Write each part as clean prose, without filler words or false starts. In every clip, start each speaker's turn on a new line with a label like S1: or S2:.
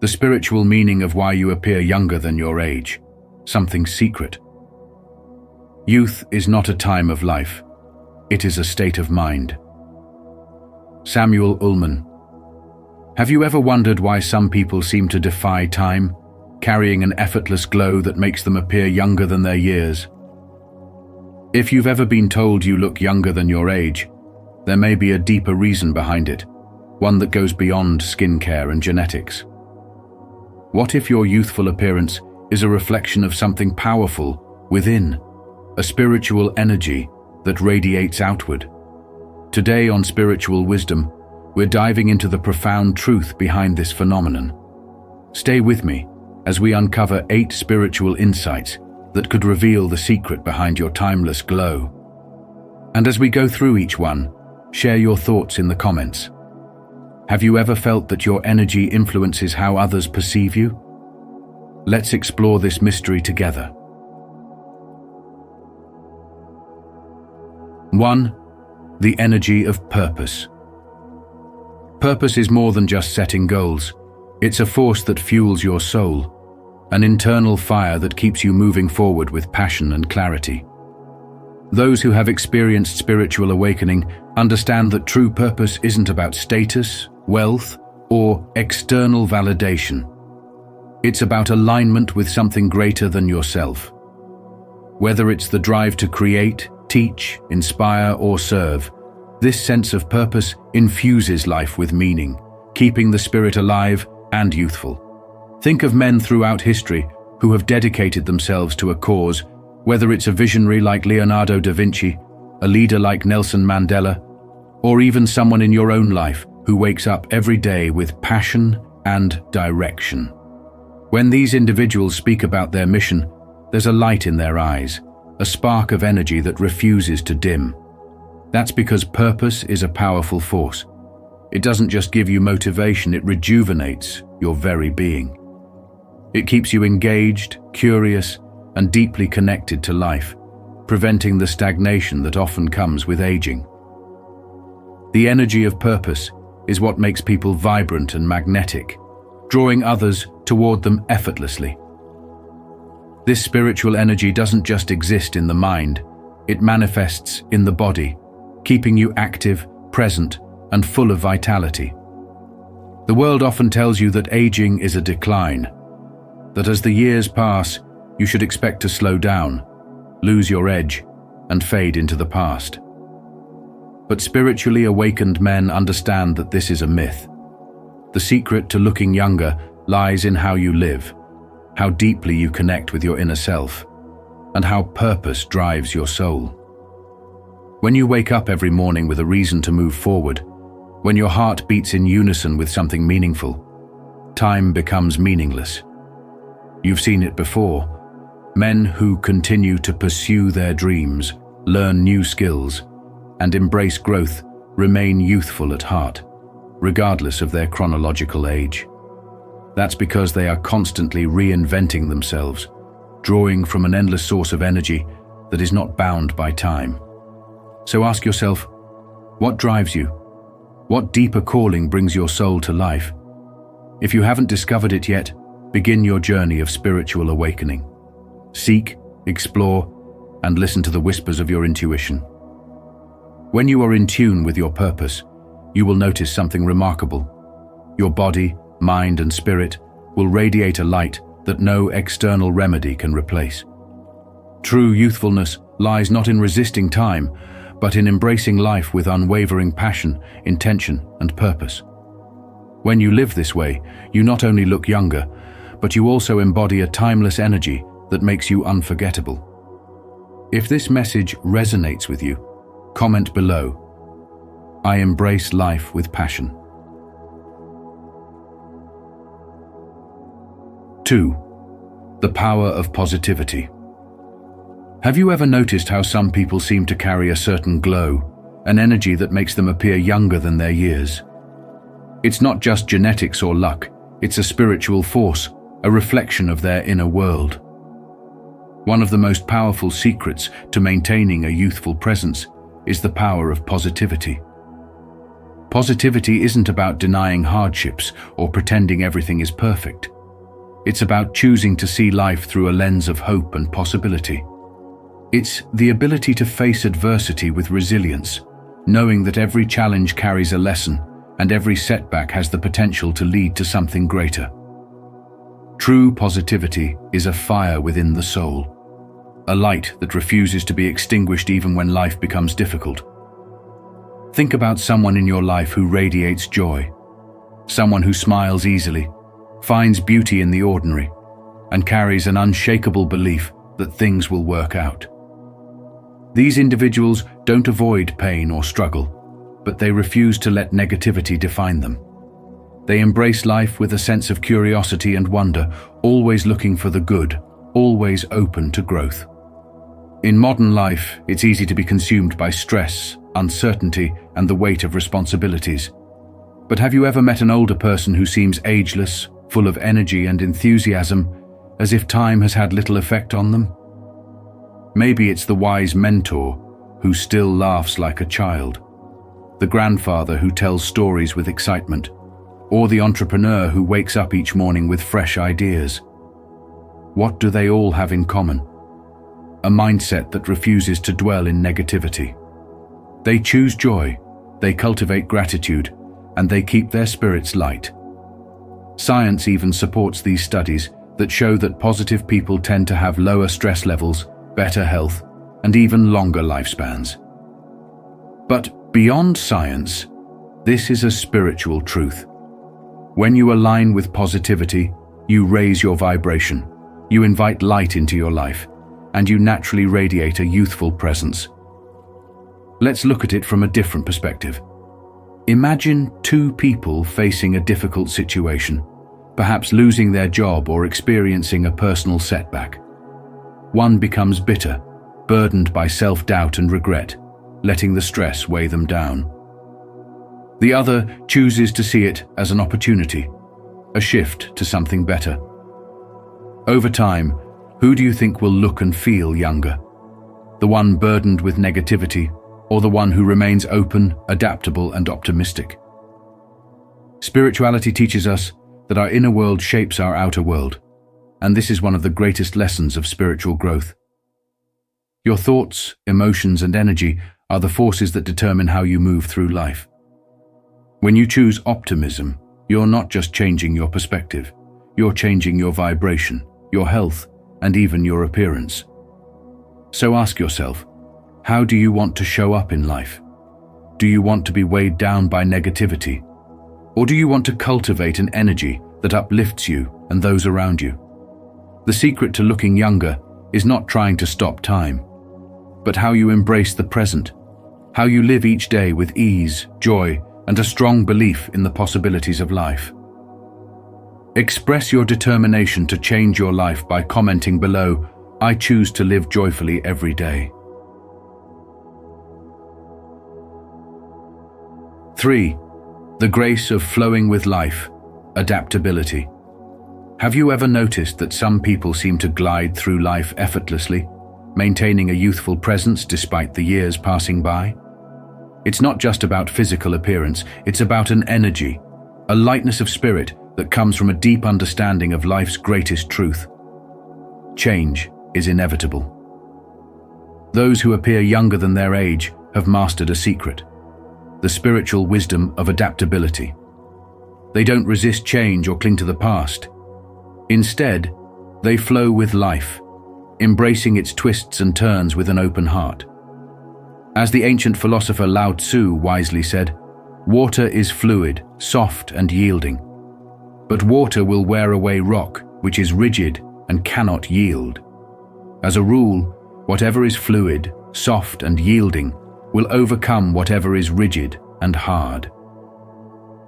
S1: the spiritual meaning of why you appear younger than your age, something secret. Youth is not a time of life, it is a state of mind. Samuel Ullman. Have you ever wondered why some people seem to defy time, carrying an effortless glow that makes them appear younger than their years? If you've ever been told you look younger than your age, there may be a deeper reason behind it, one that goes beyond skincare and genetics. What if your youthful appearance is a reflection of something powerful within, a spiritual energy that radiates outward? Today on Spiritual Wisdom, we're diving into the profound truth behind this phenomenon. Stay with me as we uncover 8 spiritual insights that could reveal the secret behind your timeless glow. And as we go through each one, share your thoughts in the comments. Have you ever felt that your energy influences how others perceive you? Let's explore this mystery together. 1. The energy of purpose. Purpose is more than just setting goals. It's a force that fuels your soul, an internal fire that keeps you moving forward with passion and clarity. Those who have experienced spiritual awakening understand that true purpose isn't about status, wealth, or external validation. It's about alignment with something greater than yourself. Whether it's the drive to create, teach, inspire, or serve, this sense of purpose infuses life with meaning, keeping the spirit alive and youthful. Think of men throughout history who have dedicated themselves to a cause, whether it's a visionary like Leonardo da Vinci, a leader like Nelson Mandela, or even someone in your own life who wakes up every day with passion and direction. When these individuals speak about their mission, there's a light in their eyes, a spark of energy that refuses to dim. That's because purpose is a powerful force. It doesn't just give you motivation, it rejuvenates your very being. It keeps you engaged, curious, and deeply connected to life, preventing the stagnation that often comes with aging. The energy of purpose is what makes people vibrant and magnetic, drawing others toward them effortlessly. This spiritual energy doesn't just exist in the mind, it manifests in the body, keeping you active, present, and full of vitality. The world often tells you that aging is a decline, that as the years pass, you should expect to slow down, lose your edge, and fade into the past. But spiritually awakened men understand that this is a myth. The secret to looking younger lies in how you live, how deeply you connect with your inner self, and how purpose drives your soul. When you wake up every morning with a reason to move forward, when your heart beats in unison with something meaningful, time becomes meaningless. You've seen it before. Men who continue to pursue their dreams, learn new skills, and embrace growth remain youthful at heart, regardless of their chronological age. That's because they are constantly reinventing themselves, drawing from an endless source of energy that is not bound by time. So ask yourself, what drives you? What deeper calling brings your soul to life? If you haven't discovered it yet, begin your journey of spiritual awakening. Seek, explore, and listen to the whispers of your intuition. When you are in tune with your purpose, you will notice something remarkable. Your body, mind, and spirit will radiate a light that no external remedy can replace. True youthfulness lies not in resisting time, but in embracing life with unwavering passion, intention, and purpose. When you live this way, you not only look younger, but you also embody a timeless energy that makes you unforgettable. If this message resonates with you, comment below. I embrace life with passion. 2. The power of positivity. Have you ever noticed how some people seem to carry a certain glow, an energy that makes them appear younger than their years? It's not just genetics or luck, it's a spiritual force, a reflection of their inner world. One of the most powerful secrets to maintaining a youthful presence is the power of positivity. Positivity isn't about denying hardships or pretending everything is perfect. It's about choosing to see life through a lens of hope and possibility. It's the ability to face adversity with resilience, knowing that every challenge carries a lesson and every setback has the potential to lead to something greater. True positivity is a fire within the soul, a light that refuses to be extinguished even when life becomes difficult. Think about someone in your life who radiates joy, someone who smiles easily, finds beauty in the ordinary, and carries an unshakable belief that things will work out. These individuals don't avoid pain or struggle, but they refuse to let negativity define them. They embrace life with a sense of curiosity and wonder, always looking for the good, always open to growth. In modern life, it's easy to be consumed by stress, uncertainty, and the weight of responsibilities. But have you ever met an older person who seems ageless, full of energy and enthusiasm, as if time has had little effect on them? Maybe it's the wise mentor who still laughs like a child, the grandfather who tells stories with excitement, or the entrepreneur who wakes up each morning with fresh ideas. What do they all have in common? A mindset that refuses to dwell in negativity. They choose joy, they cultivate gratitude, and they keep their spirits light. Science even supports these studies that show that positive people tend to have lower stress levels, better health, and even longer lifespans. But beyond science, this is a spiritual truth. When you align with positivity, you raise your vibration, you invite light into your life, and you naturally radiate a youthful presence. Let's look at it from a different perspective. Imagine two people facing a difficult situation, perhaps losing their job or experiencing a personal setback. One becomes bitter, burdened by self-doubt and regret, letting the stress weigh them down. The other chooses to see it as an opportunity, a shift to something better. Over time, who do you think will look and feel younger? The one burdened with negativity, or the one who remains open, adaptable, and optimistic? Spirituality teaches us that our inner world shapes our outer world, and this is one of the greatest lessons of spiritual growth. Your thoughts, emotions, and energy are the forces that determine how you move through life. When you choose optimism, you're not just changing your perspective, you're changing your vibration, your health, and even your appearance. So ask yourself, how do you want to show up in life? Do you want to be weighed down by negativity? Or do you want to cultivate an energy that uplifts you and those around you? The secret to looking younger is not trying to stop time, but how you embrace the present, how you live each day with ease, joy, and a strong belief in the possibilities of life. Express your determination to change your life by commenting below, "I choose to live joyfully every day." 3. The grace of flowing with life, adaptability. Have you ever noticed that some people seem to glide through life effortlessly, maintaining a youthful presence despite the years passing by? It's not just about physical appearance, it's about an energy, a lightness of spirit that comes from a deep understanding of life's greatest truth. Change is inevitable. Those who appear younger than their age have mastered a secret, the spiritual wisdom of adaptability. They don't resist change or cling to the past. Instead, they flow with life, embracing its twists and turns with an open heart. As the ancient philosopher Lao Tzu wisely said, "Water is fluid, soft and yielding. But water will wear away rock, which is rigid and cannot yield." As a rule, whatever is fluid, soft and yielding will overcome whatever is rigid and hard.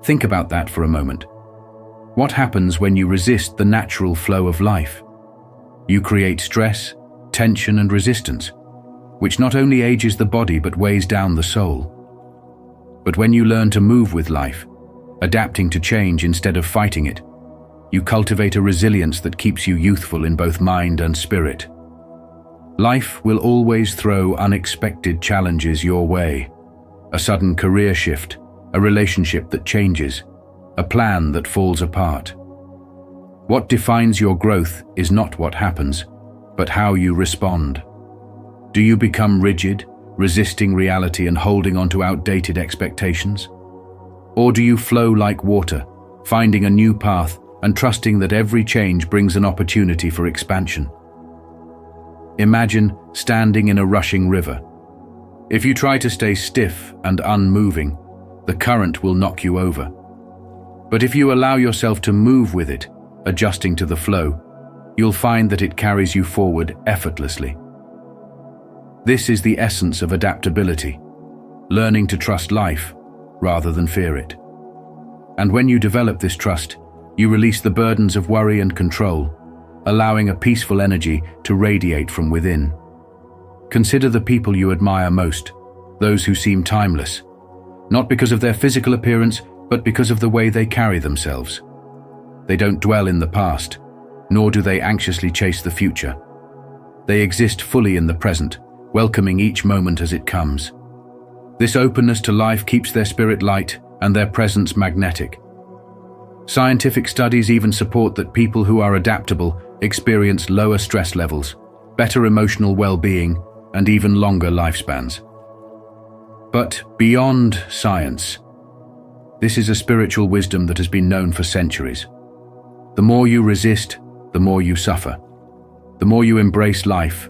S1: Think about that for a moment. What happens when you resist the natural flow of life? You create stress, tension, and resistance, which not only ages the body but weighs down the soul. But when you learn to move with life, adapting to change instead of fighting it, you cultivate a resilience that keeps you youthful in both mind and spirit. Life will always throw unexpected challenges your way. A sudden career shift, a relationship that changes, a plan that falls apart. What defines your growth is not what happens, but how you respond. Do you become rigid, resisting reality and holding on to outdated expectations? Or do you flow like water, finding a new path and trusting that every change brings an opportunity for expansion? Imagine standing in a rushing river. If you try to stay stiff and unmoving, the current will knock you over. But if you allow yourself to move with it, adjusting to the flow, you'll find that it carries you forward effortlessly. This is the essence of adaptability, learning to trust life rather than fear it. And when you develop this trust, you release the burdens of worry and control, allowing a peaceful energy to radiate from within. Consider the people you admire most, those who seem timeless, not because of their physical appearance, but because of the way they carry themselves. They don't dwell in the past, nor do they anxiously chase the future. They exist fully in the present, welcoming each moment as it comes. This openness to life keeps their spirit light and their presence magnetic. Scientific studies even support that people who are adaptable experience lower stress levels, better emotional well-being, and even longer lifespans. But beyond science, this is a spiritual wisdom that has been known for centuries. The more you resist, the more you suffer. The more you embrace life,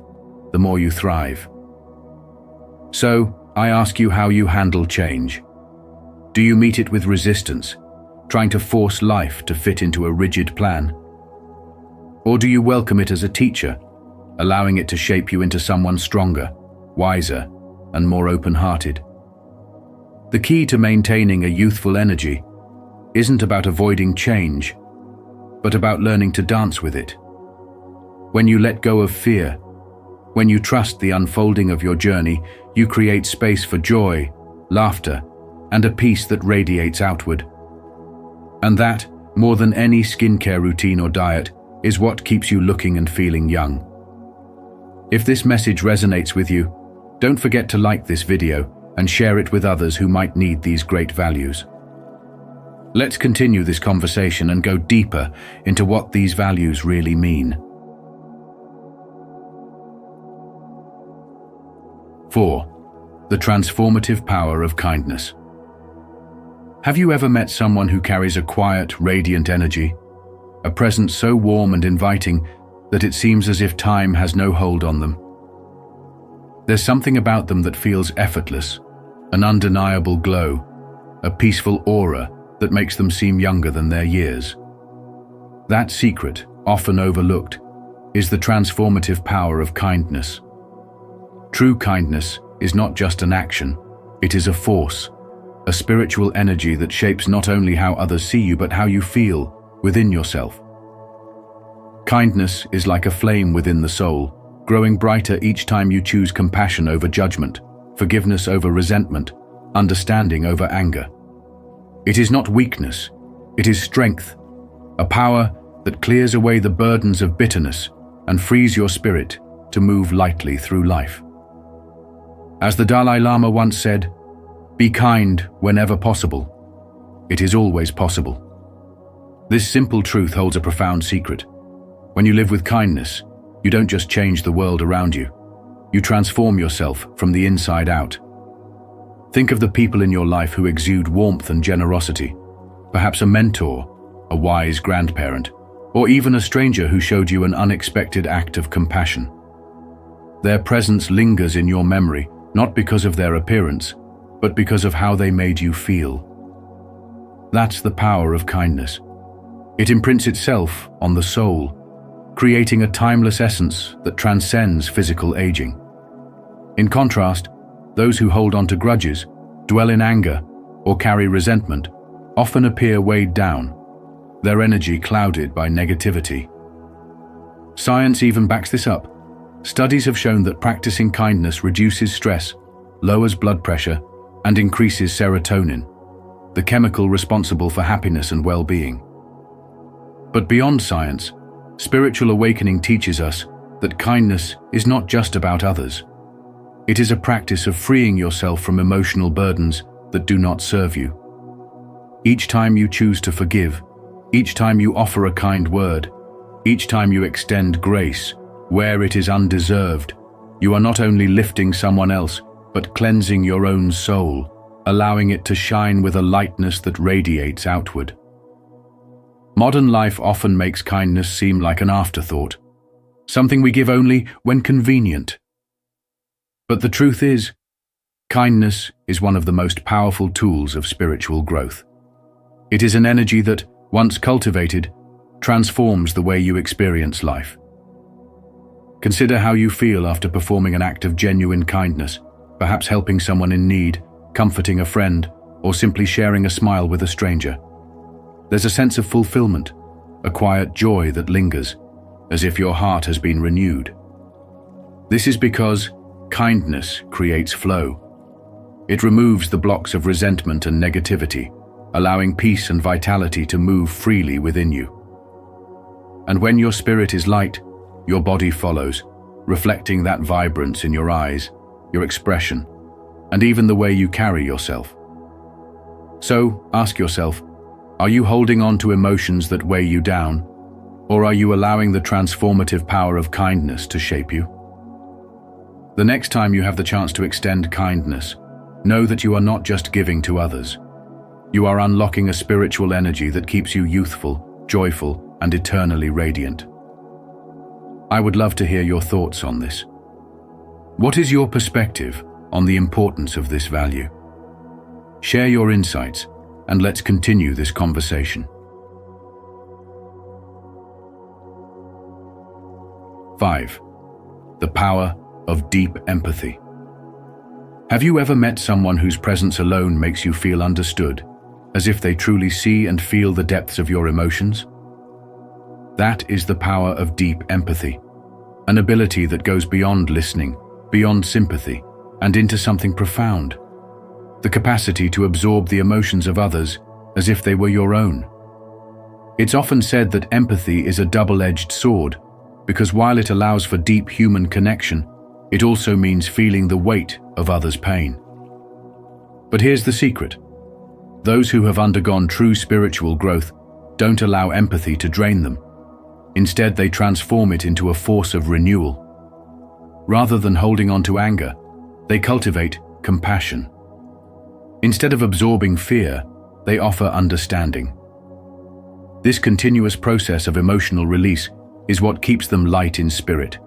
S1: the more you thrive. So, I ask you how you handle change. Do you meet it with resistance, trying to force life to fit into a rigid plan? Or do you welcome it as a teacher, allowing it to shape you into someone stronger, wiser, and more open-hearted? The key to maintaining a youthful energy isn't about avoiding change, but about learning to dance with it. When you let go of fear, when you trust the unfolding of your journey, you create space for joy, laughter, and a peace that radiates outward. And that, more than any skincare routine or diet, is what keeps you looking and feeling young. If this message resonates with you, don't forget to like this video and share it with others who might need these great values. Let's continue this conversation and go deeper into what these values really mean. 4. The transformative power of kindness. Have you ever met someone who carries a quiet, radiant energy, a presence so warm and inviting that it seems as if time has no hold on them? There's something about them that feels effortless, an undeniable glow, a peaceful aura that makes them seem younger than their years. That secret, often overlooked, is the transformative power of kindness. True kindness is not just an action, it is a force, a spiritual energy that shapes not only how others see you but how you feel within yourself. Kindness is like a flame within the soul, growing brighter each time you choose compassion over judgment, forgiveness over resentment, understanding over anger. It is not weakness, it is strength, a power that clears away the burdens of bitterness and frees your spirit to move lightly through life. As the Dalai Lama once said, "Be kind whenever possible. It is always possible." This simple truth holds a profound secret. When you live with kindness, you don't just change the world around you. You transform yourself from the inside out. Think of the people in your life who exude warmth and generosity, perhaps a mentor, a wise grandparent, or even a stranger who showed you an unexpected act of compassion. Their presence lingers in your memory, not because of their appearance, but because of how they made you feel. That's the power of kindness. It imprints itself on the soul, creating a timeless essence that transcends physical aging. In contrast, those who hold on to grudges, dwell in anger, or carry resentment often appear weighed down, their energy clouded by negativity. Science even backs this up. Studies have shown that practicing kindness reduces stress, lowers blood pressure, and increases serotonin, the chemical responsible for happiness and well-being. But beyond science, spiritual awakening teaches us that kindness is not just about others. It is a practice of freeing yourself from emotional burdens that do not serve you. Each time you choose to forgive, each time you offer a kind word, each time you extend grace where it is undeserved, you are not only lifting someone else, but cleansing your own soul, allowing it to shine with a lightness that radiates outward. Modern life often makes kindness seem like an afterthought, something we give only when convenient. But the truth is, kindness is one of the most powerful tools of spiritual growth. It is an energy that, once cultivated, transforms the way you experience life. Consider how you feel after performing an act of genuine kindness, perhaps helping someone in need, comforting a friend, or simply sharing a smile with a stranger. There's a sense of fulfillment, a quiet joy that lingers, as if your heart has been renewed. This is because kindness creates flow. It removes the blocks of resentment and negativity, allowing peace and vitality to move freely within you. And when your spirit is light, your body follows, reflecting that vibrance in your eyes, your expression, and even the way you carry yourself. So, ask yourself, are you holding on to emotions that weigh you down, or are you allowing the transformative power of kindness to shape you? The next time you have the chance to extend kindness, know that you are not just giving to others. You are unlocking a spiritual energy that keeps you youthful, joyful, and eternally radiant. I would love to hear your thoughts on this. What is your perspective on the importance of this value? Share your insights, and let's continue this conversation. 5. The power of deep empathy. Have you ever met someone whose presence alone makes you feel understood, as if they truly see and feel the depths of your emotions? That is the power of deep empathy, an ability that goes beyond listening, beyond sympathy, and into something profound. The capacity to absorb the emotions of others as if they were your own. It's often said that empathy is a double-edged sword, because while it allows for deep human connection, it also means feeling the weight of others' pain. But here's the secret. Those who have undergone true spiritual growth don't allow empathy to drain them. Instead, they transform it into a force of renewal. Rather than holding on to anger, they cultivate compassion. Instead of absorbing fear, they offer understanding. This continuous process of emotional release is what keeps them light in spirit,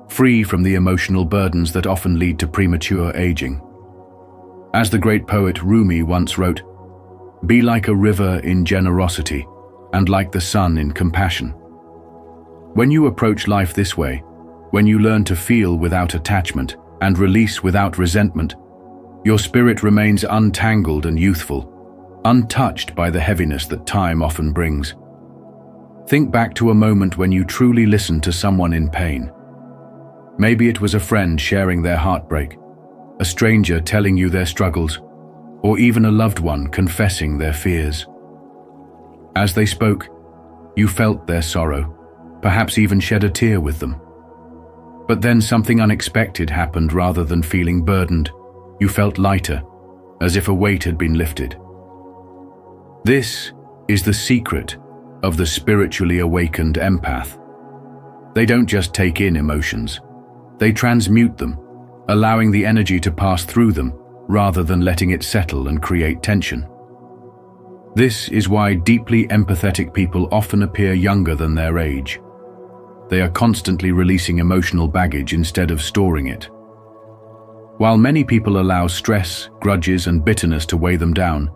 S1: free from the emotional burdens that often lead to premature aging. As the great poet Rumi once wrote, "Be like a river in generosity, and like the sun in compassion." When you approach life this way, when you learn to feel without attachment and release without resentment, your spirit remains untangled and youthful, untouched by the heaviness that time often brings. Think back to a moment when you truly listened to someone in pain. Maybe it was a friend sharing their heartbreak, a stranger telling you their struggles, or even a loved one confessing their fears. As they spoke, you felt their sorrow, perhaps even shed a tear with them. But then something unexpected happened. Rather than feeling burdened, you felt lighter, as if a weight had been lifted. This is the secret of the spiritually awakened empath. They don't just take in emotions, they transmute them, allowing the energy to pass through them rather than letting it settle and create tension. This is why deeply empathetic people often appear younger than their age. They are constantly releasing emotional baggage instead of storing it. While many people allow stress, grudges, and bitterness to weigh them down,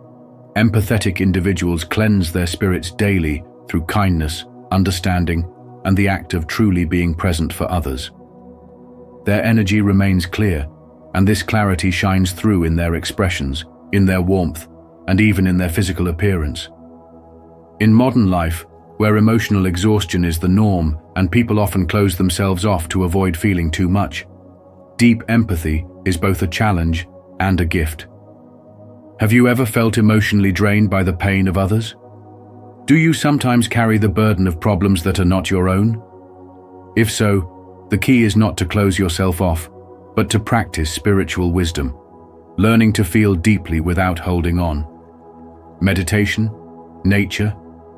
S1: empathetic individuals cleanse their spirits daily through kindness, understanding, and the act of truly being present for others. Their energy remains clear, and this clarity shines through in their expressions, in their warmth, and even in their physical appearance. In modern life, where emotional exhaustion is the norm and people often close themselves off to avoid feeling too much, deep empathy is both a challenge and a gift. Have you ever felt emotionally drained by the pain of others? Do you sometimes carry the burden of problems that are not your own? If so, the key is not to close yourself off, but to practice spiritual wisdom, learning to feel deeply without holding on. Meditation, nature,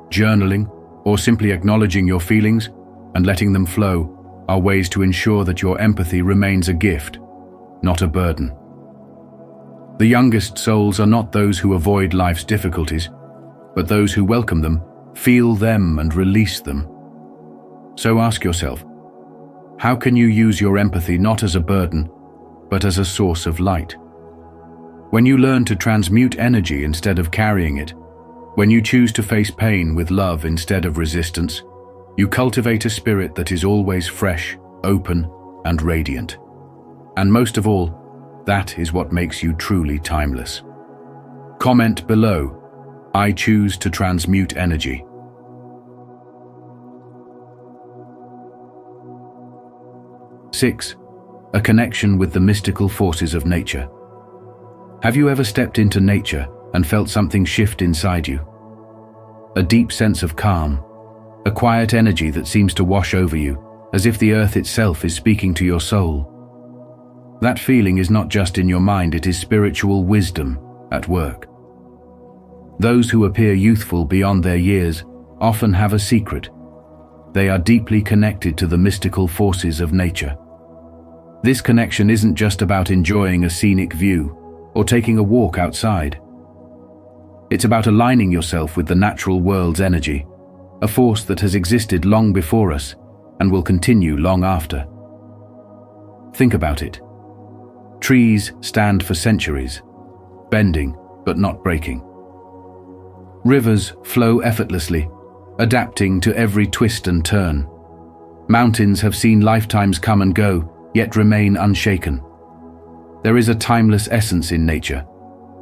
S1: journaling, or simply acknowledging your feelings and letting them flow are ways to ensure that your empathy remains a gift, not a burden. The youngest souls are not those who avoid life's difficulties, but those who welcome them, feel them, and release them. So ask yourself, how can you use your empathy not as a burden, but as a source of light? When you learn to transmute energy instead of carrying it, when you choose to face pain with love instead of resistance, you cultivate a spirit that is always fresh, open, and radiant. And most of all, that is what makes you truly timeless. Comment below, I choose to transmute energy. 6. A connection with the mystical forces of nature. Have you ever stepped into nature and felt something shift inside you? A deep sense of calm, a quiet energy that seems to wash over you, as if the earth itself is speaking to your soul. That feeling is not just in your mind, it is spiritual wisdom at work. Those who appear youthful beyond their years often have a secret. They are deeply connected to the mystical forces of nature. This connection isn't just about enjoying a scenic view or taking a walk outside. It's about aligning yourself with the natural world's energy, a force that has existed long before us and will continue long after. Think about it. Trees stand for centuries, bending but not breaking. Rivers flow effortlessly, adapting to every twist and turn. Mountains have seen lifetimes come and go, yet remain unshaken. There is a timeless essence in nature,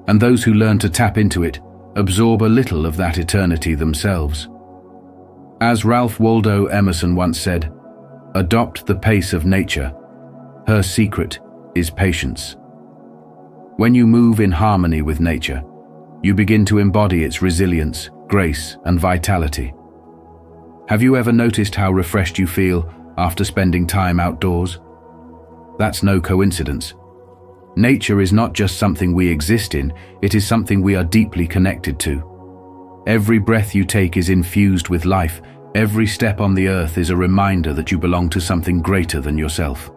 S1: and those who learn to tap into it absorb a little of that eternity themselves. As Ralph Waldo Emerson once said, "Adopt the pace of nature. Her secret is patience." When you move in harmony with nature, you begin to embody its resilience, grace, and vitality. Have you ever noticed how refreshed you feel after spending time outdoors? That's no coincidence. Nature is not just something we exist in, it is something we are deeply connected to. Every breath you take is infused with life. Every step on the earth is a reminder that you belong to something greater than yourself.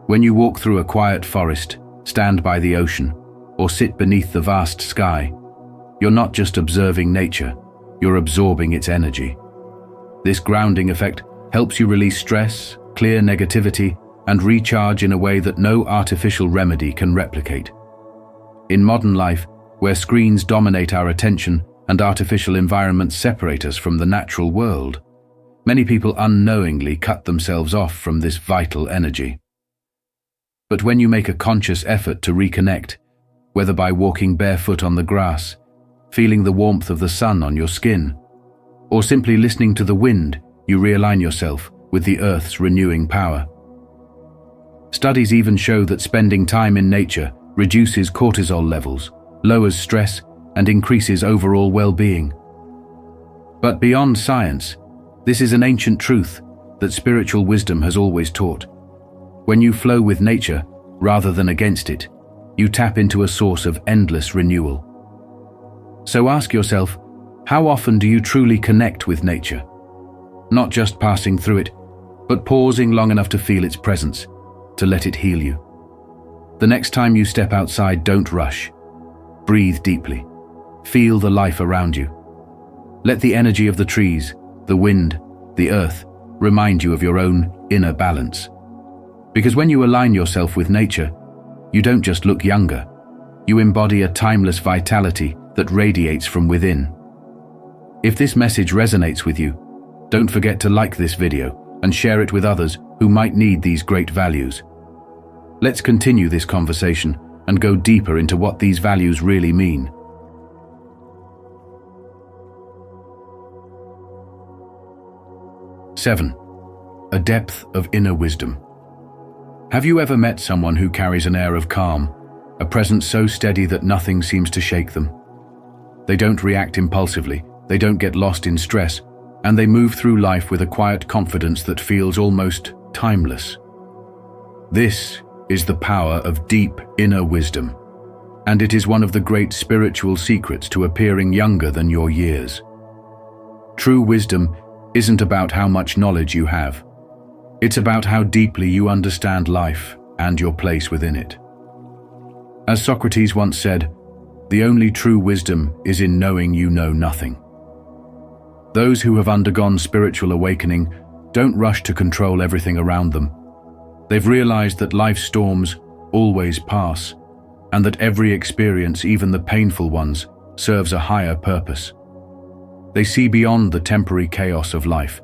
S1: When you walk through a quiet forest, stand by the ocean, or sit beneath the vast sky, you're not just observing nature, you're absorbing its energy. This grounding effect helps you release stress, clear negativity, and recharge in a way that no artificial remedy can replicate. In modern life, where screens dominate our attention and artificial environments separate us from the natural world, many people unknowingly cut themselves off from this vital energy. But when you make a conscious effort to reconnect, whether by walking barefoot on the grass, feeling the warmth of the sun on your skin, or simply listening to the wind, you realign yourself with the earth's renewing power. Studies even show that spending time in nature reduces cortisol levels, lowers stress, and increases overall well-being. But beyond science, this is an ancient truth that spiritual wisdom has always taught. When you flow with nature, rather than against it, you tap into a source of endless renewal. So ask yourself, how often do you truly connect with nature? Not just passing through it, but pausing long enough to feel its presence, to let it heal you. The next time you step outside, don't rush. Breathe deeply. Feel the life around you. Let the energy of the trees, the wind, the earth remind you of your own inner balance. Because when you align yourself with nature, you don't just look younger, you embody a timeless vitality that radiates from within. If this message resonates with you, don't forget to like this video and share it with others who might need these great values. Let's continue this conversation and go deeper into what these values really mean. Seven, a depth of inner wisdom. Have you ever met someone who carries an air of calm, a presence so steady that nothing seems to shake them? They don't react impulsively, they don't get lost in stress, and they move through life with a quiet confidence that feels almost timeless. This is the power of deep inner wisdom. And it is one of the great spiritual secrets to appearing younger than your years. True wisdom isn't about how much knowledge you have. It's about how deeply you understand life and your place within it. As Socrates once said, the only true wisdom is in knowing you know nothing. Those who have undergone spiritual awakening don't rush to control everything around them. They've realized that life's storms always pass, and that every experience, even the painful ones, serves a higher purpose. They see beyond the temporary chaos of life,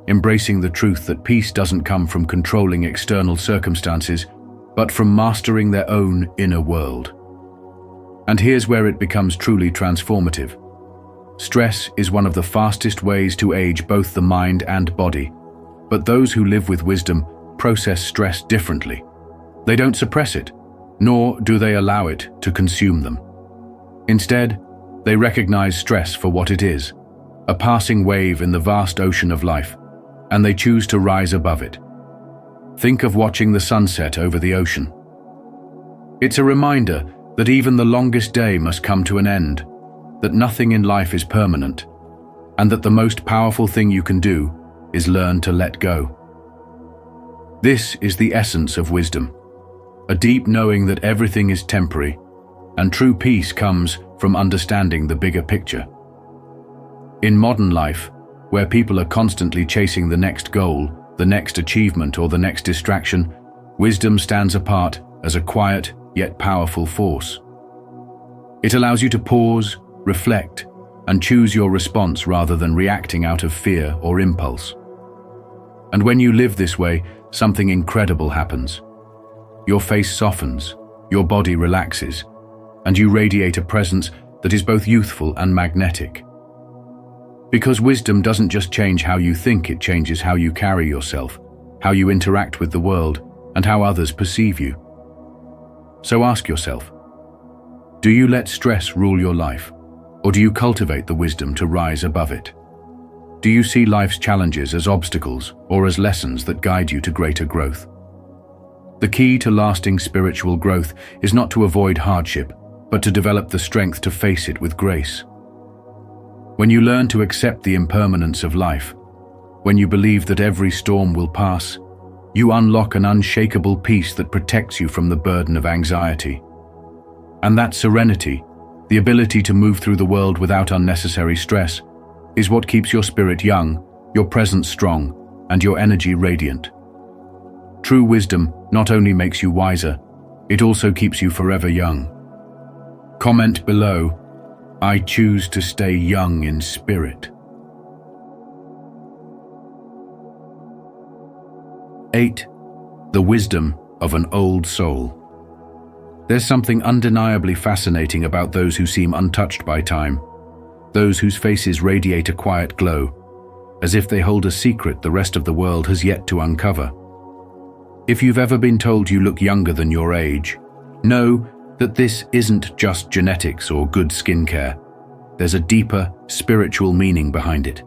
S1: embracing the truth that peace doesn't come from controlling external circumstances, but from mastering their own inner world. And here's where it becomes truly transformative. Stress is one of the fastest ways to age both the mind and body, but those who live with wisdom process stress differently. They don't suppress it, nor do they allow it to consume them. Instead, they recognize stress for what it is, a passing wave in the vast ocean of life, and they choose to rise above it. Think of watching the sunset over the ocean. It's a reminder that even the longest day must come to an end, that nothing in life is permanent, and that the most powerful thing you can do is learn to let go. This is the essence of wisdom, a deep knowing that everything is temporary, and true peace comes from understanding the bigger picture. In modern life, where people are constantly chasing the next goal, the next achievement, or the next distraction, wisdom stands apart as a quiet yet powerful force. It allows you to pause, reflect, and choose your response rather than reacting out of fear or impulse. And when you live this way, something incredible happens. Your face softens, your body relaxes, and you radiate a presence that is both youthful and magnetic. Because wisdom doesn't just change how you think, it changes how you carry yourself, how you interact with the world, and how others perceive you. So ask yourself, do you let stress rule your life, or do you cultivate the wisdom to rise above it? Do you see life's challenges as obstacles or as lessons that guide you to greater growth? The key to lasting spiritual growth is not to avoid hardship, but to develop the strength to face it with grace. When you learn to accept the impermanence of life, when you believe that every storm will pass, you unlock an unshakable peace that protects you from the burden of anxiety. And that serenity, the ability to move through the world without unnecessary stress, is what keeps your spirit young, your presence strong, and your energy radiant. True wisdom not only makes you wiser, it also keeps you forever young. Comment below, I choose to stay young in spirit. 8. The wisdom of an old soul. There's something undeniably fascinating about those who seem untouched by time, those whose faces radiate a quiet glow, as if they hold a secret the rest of the world has yet to uncover. If you've ever been told you look younger than your age, know that this isn't just genetics or good skincare. There's a deeper, spiritual meaning behind it.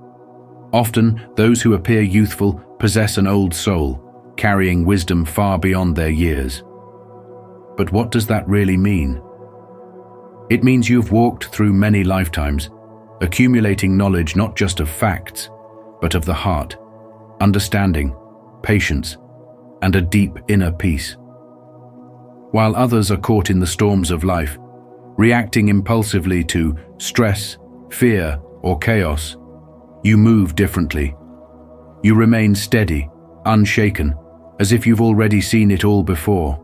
S1: Often, those who appear youthful possess an old soul, carrying wisdom far beyond their years. But what does that really mean? It means you've walked through many lifetimes, accumulating knowledge not just of facts, but of the heart, understanding, patience, and a deep inner peace. While others are caught in the storms of life, reacting impulsively to stress, fear, or chaos, you move differently. You remain steady, unshaken, as if you've already seen it all before.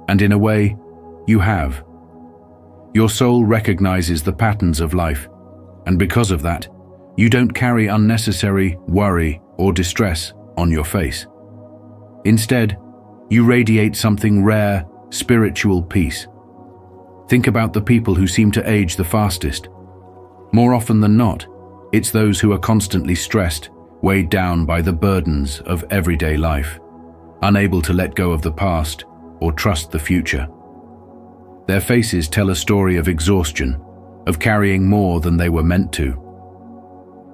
S1: And in a way, you have. Your soul recognizes the patterns of life, and because of that, you don't carry unnecessary worry or distress on your face. Instead, you radiate something rare, spiritual peace. Think about the people who seem to age the fastest. More often than not, it's those who are constantly stressed, weighed down by the burdens of everyday life, unable to let go of the past or trust the future. Their faces tell a story of exhaustion, of carrying more than they were meant to.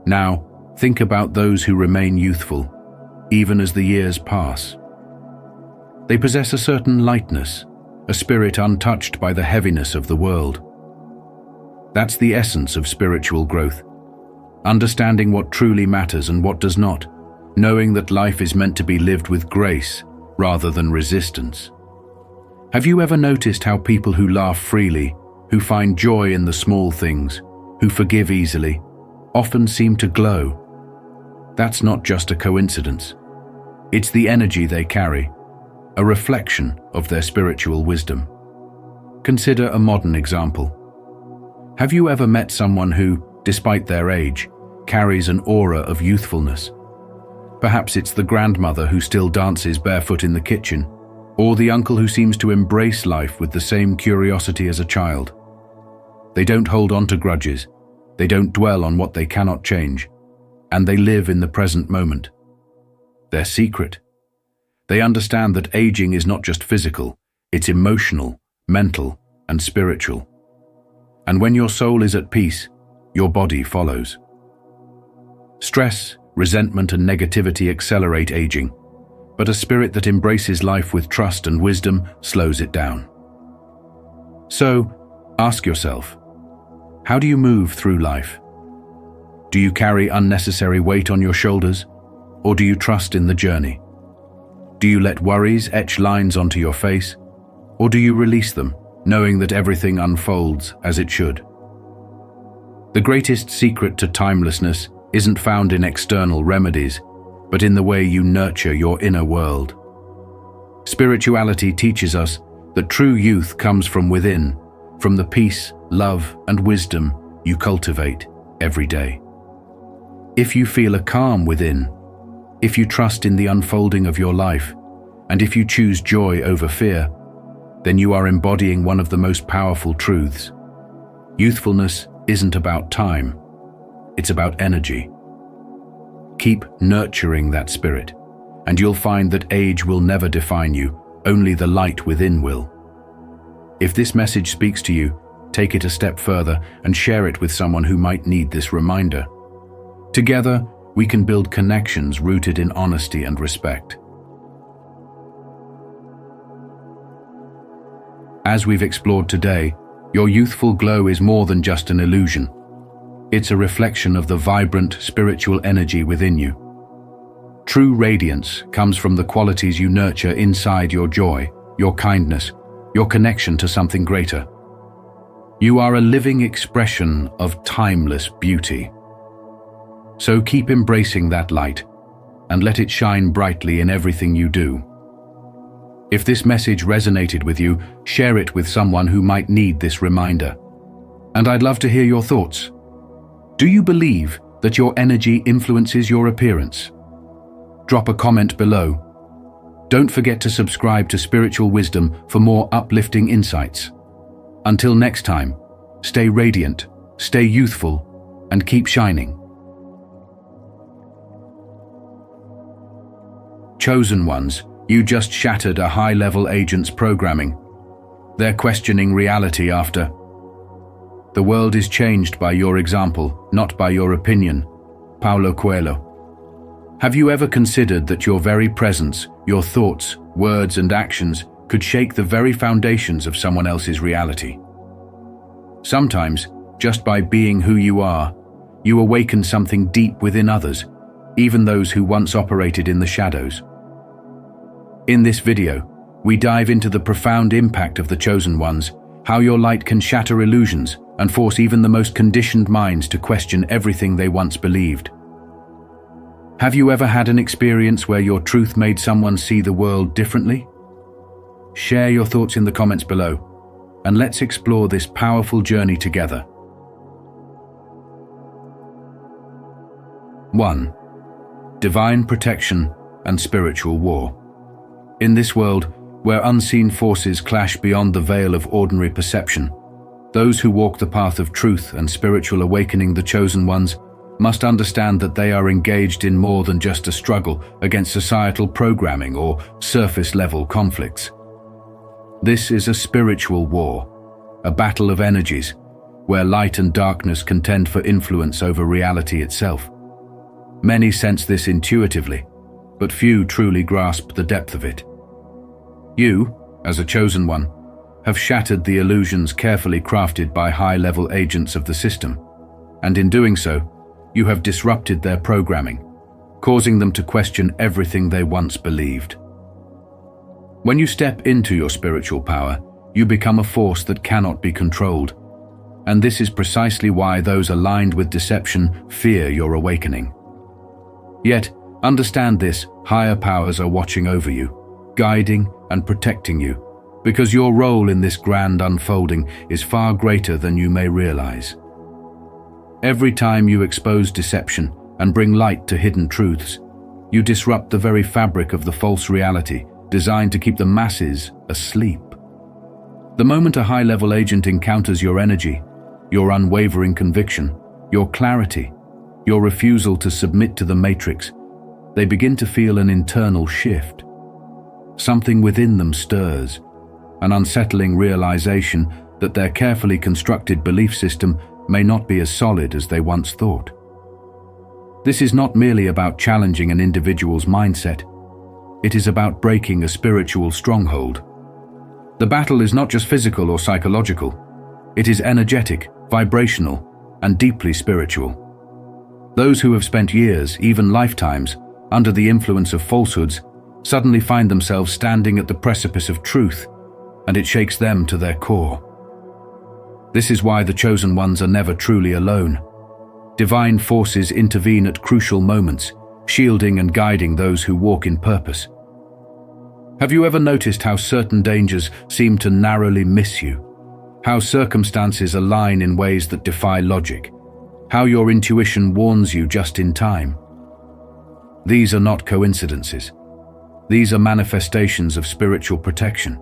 S1: Now, think about those who remain youthful, even as the years pass. They possess a certain lightness, a spirit untouched by the heaviness of the world. That's the essence of spiritual growth. Understanding what truly matters and what does not, knowing that life is meant to be lived with grace rather than resistance. Have you ever noticed how people who laugh freely, who find joy in the small things, who forgive easily, often seem to glow? That's not just a coincidence. It's the energy they carry, a reflection of their spiritual wisdom. Consider a modern example. Have you ever met someone who, despite their age, carries an aura of youthfulness? Perhaps it's the grandmother who still dances barefoot in the kitchen, or the uncle who seems to embrace life with the same curiosity as a child. They don't hold on to grudges, they don't dwell on what they cannot change, and they live in the present moment. Their secret? They understand that aging is not just physical, it's emotional, mental, and spiritual. And when your soul is at peace, your body follows. Stress, resentment, and negativity accelerate aging, but a spirit that embraces life with trust and wisdom slows it down. So, ask yourself, how do you move through life? Do you carry unnecessary weight on your shoulders, or do you trust in the journey? Do you let worries etch lines onto your face, or do you release them, knowing that everything unfolds as it should? The greatest secret to timelessness isn't found in external remedies, but in the way you nurture your inner world. Spirituality teaches us that true youth comes from within, from the peace, love, and wisdom you cultivate every day. If you feel a calm within, if you trust in the unfolding of your life, and if you choose joy over fear, then you are embodying one of the most powerful truths. Youthfulness isn't about time, it's about energy. Keep nurturing that spirit, and you'll find that age will never define you, only the light within will. If this message speaks to you, take it a step further and share it with someone who might need this reminder. Together, we can build connections rooted in honesty and respect. As we've explored today, your youthful glow is more than just an illusion. It's a reflection of the vibrant spiritual energy within you. True radiance comes from the qualities you nurture inside: your joy, your kindness, your connection to something greater. You are a living expression of timeless beauty. So keep embracing that light and let it shine brightly in everything you do. If this message resonated with you, share it with someone who might need this reminder. And I'd love to hear your thoughts. Do you believe that your energy influences your appearance? Drop a comment below. Don't forget to subscribe to Spiritual Wisdom for more uplifting insights. Until next time, stay radiant, stay youthful, and keep shining. Chosen ones, you just shattered a high-level agent's programming. They're questioning reality after. The world is changed by your example, not by your opinion. Paulo Coelho. Have you ever considered that your very presence, your thoughts, words, and actions could shake the very foundations of someone else's reality? Sometimes, just by being who you are, you awaken something deep within others, even those who once operated in the shadows. In this video, we dive into the profound impact of the chosen ones, how your light can shatter illusions and force even the most conditioned minds to question everything they once believed. Have you ever had an experience where your truth made someone see the world differently? Share your thoughts in the comments below, and let's explore this powerful journey together. 1. Divine protection and spiritual war. In this world, where unseen forces clash beyond the veil of ordinary perception, those who walk the path of truth and spiritual awakening, the chosen ones, must understand that they are engaged in more than just a struggle against societal programming or surface-level conflicts. This is a spiritual war, a battle of energies, where light and darkness contend for influence over reality itself. Many sense this intuitively, but few truly grasp the depth of it. You, as a chosen one, have shattered the illusions carefully crafted by high-level agents of the system, and in doing so, you have disrupted their programming, causing them to question everything they once believed. When you step into your spiritual power, you become a force that cannot be controlled, and this is precisely why those aligned with deception fear your awakening. Yet, understand this: higher powers are watching over you, guiding and protecting you, because your role in this grand unfolding is far greater than you may realize. Every time you expose deception and bring light to hidden truths, you disrupt the very fabric of the false reality designed to keep the masses asleep. The moment a high-level agent encounters your energy, your unwavering conviction, your clarity, your refusal to submit to the matrix, they begin to feel an internal shift. Something within them stirs, an unsettling realization that their carefully constructed belief system may not be as solid as they once thought. This is not merely about challenging an individual's mindset. It is about breaking a spiritual stronghold. The battle is not just physical or psychological. It is energetic, vibrational, and deeply spiritual. Those who have spent years, even lifetimes, under the influence of falsehoods suddenly find themselves standing at the precipice of truth, and it shakes them to their core. This is why the chosen ones are never truly alone. Divine forces intervene at crucial moments, shielding and guiding those who walk in purpose. Have you ever noticed how certain dangers seem to narrowly miss you? How circumstances align in ways that defy logic? How your intuition warns you just in time? These are not coincidences. These are manifestations of spiritual protection.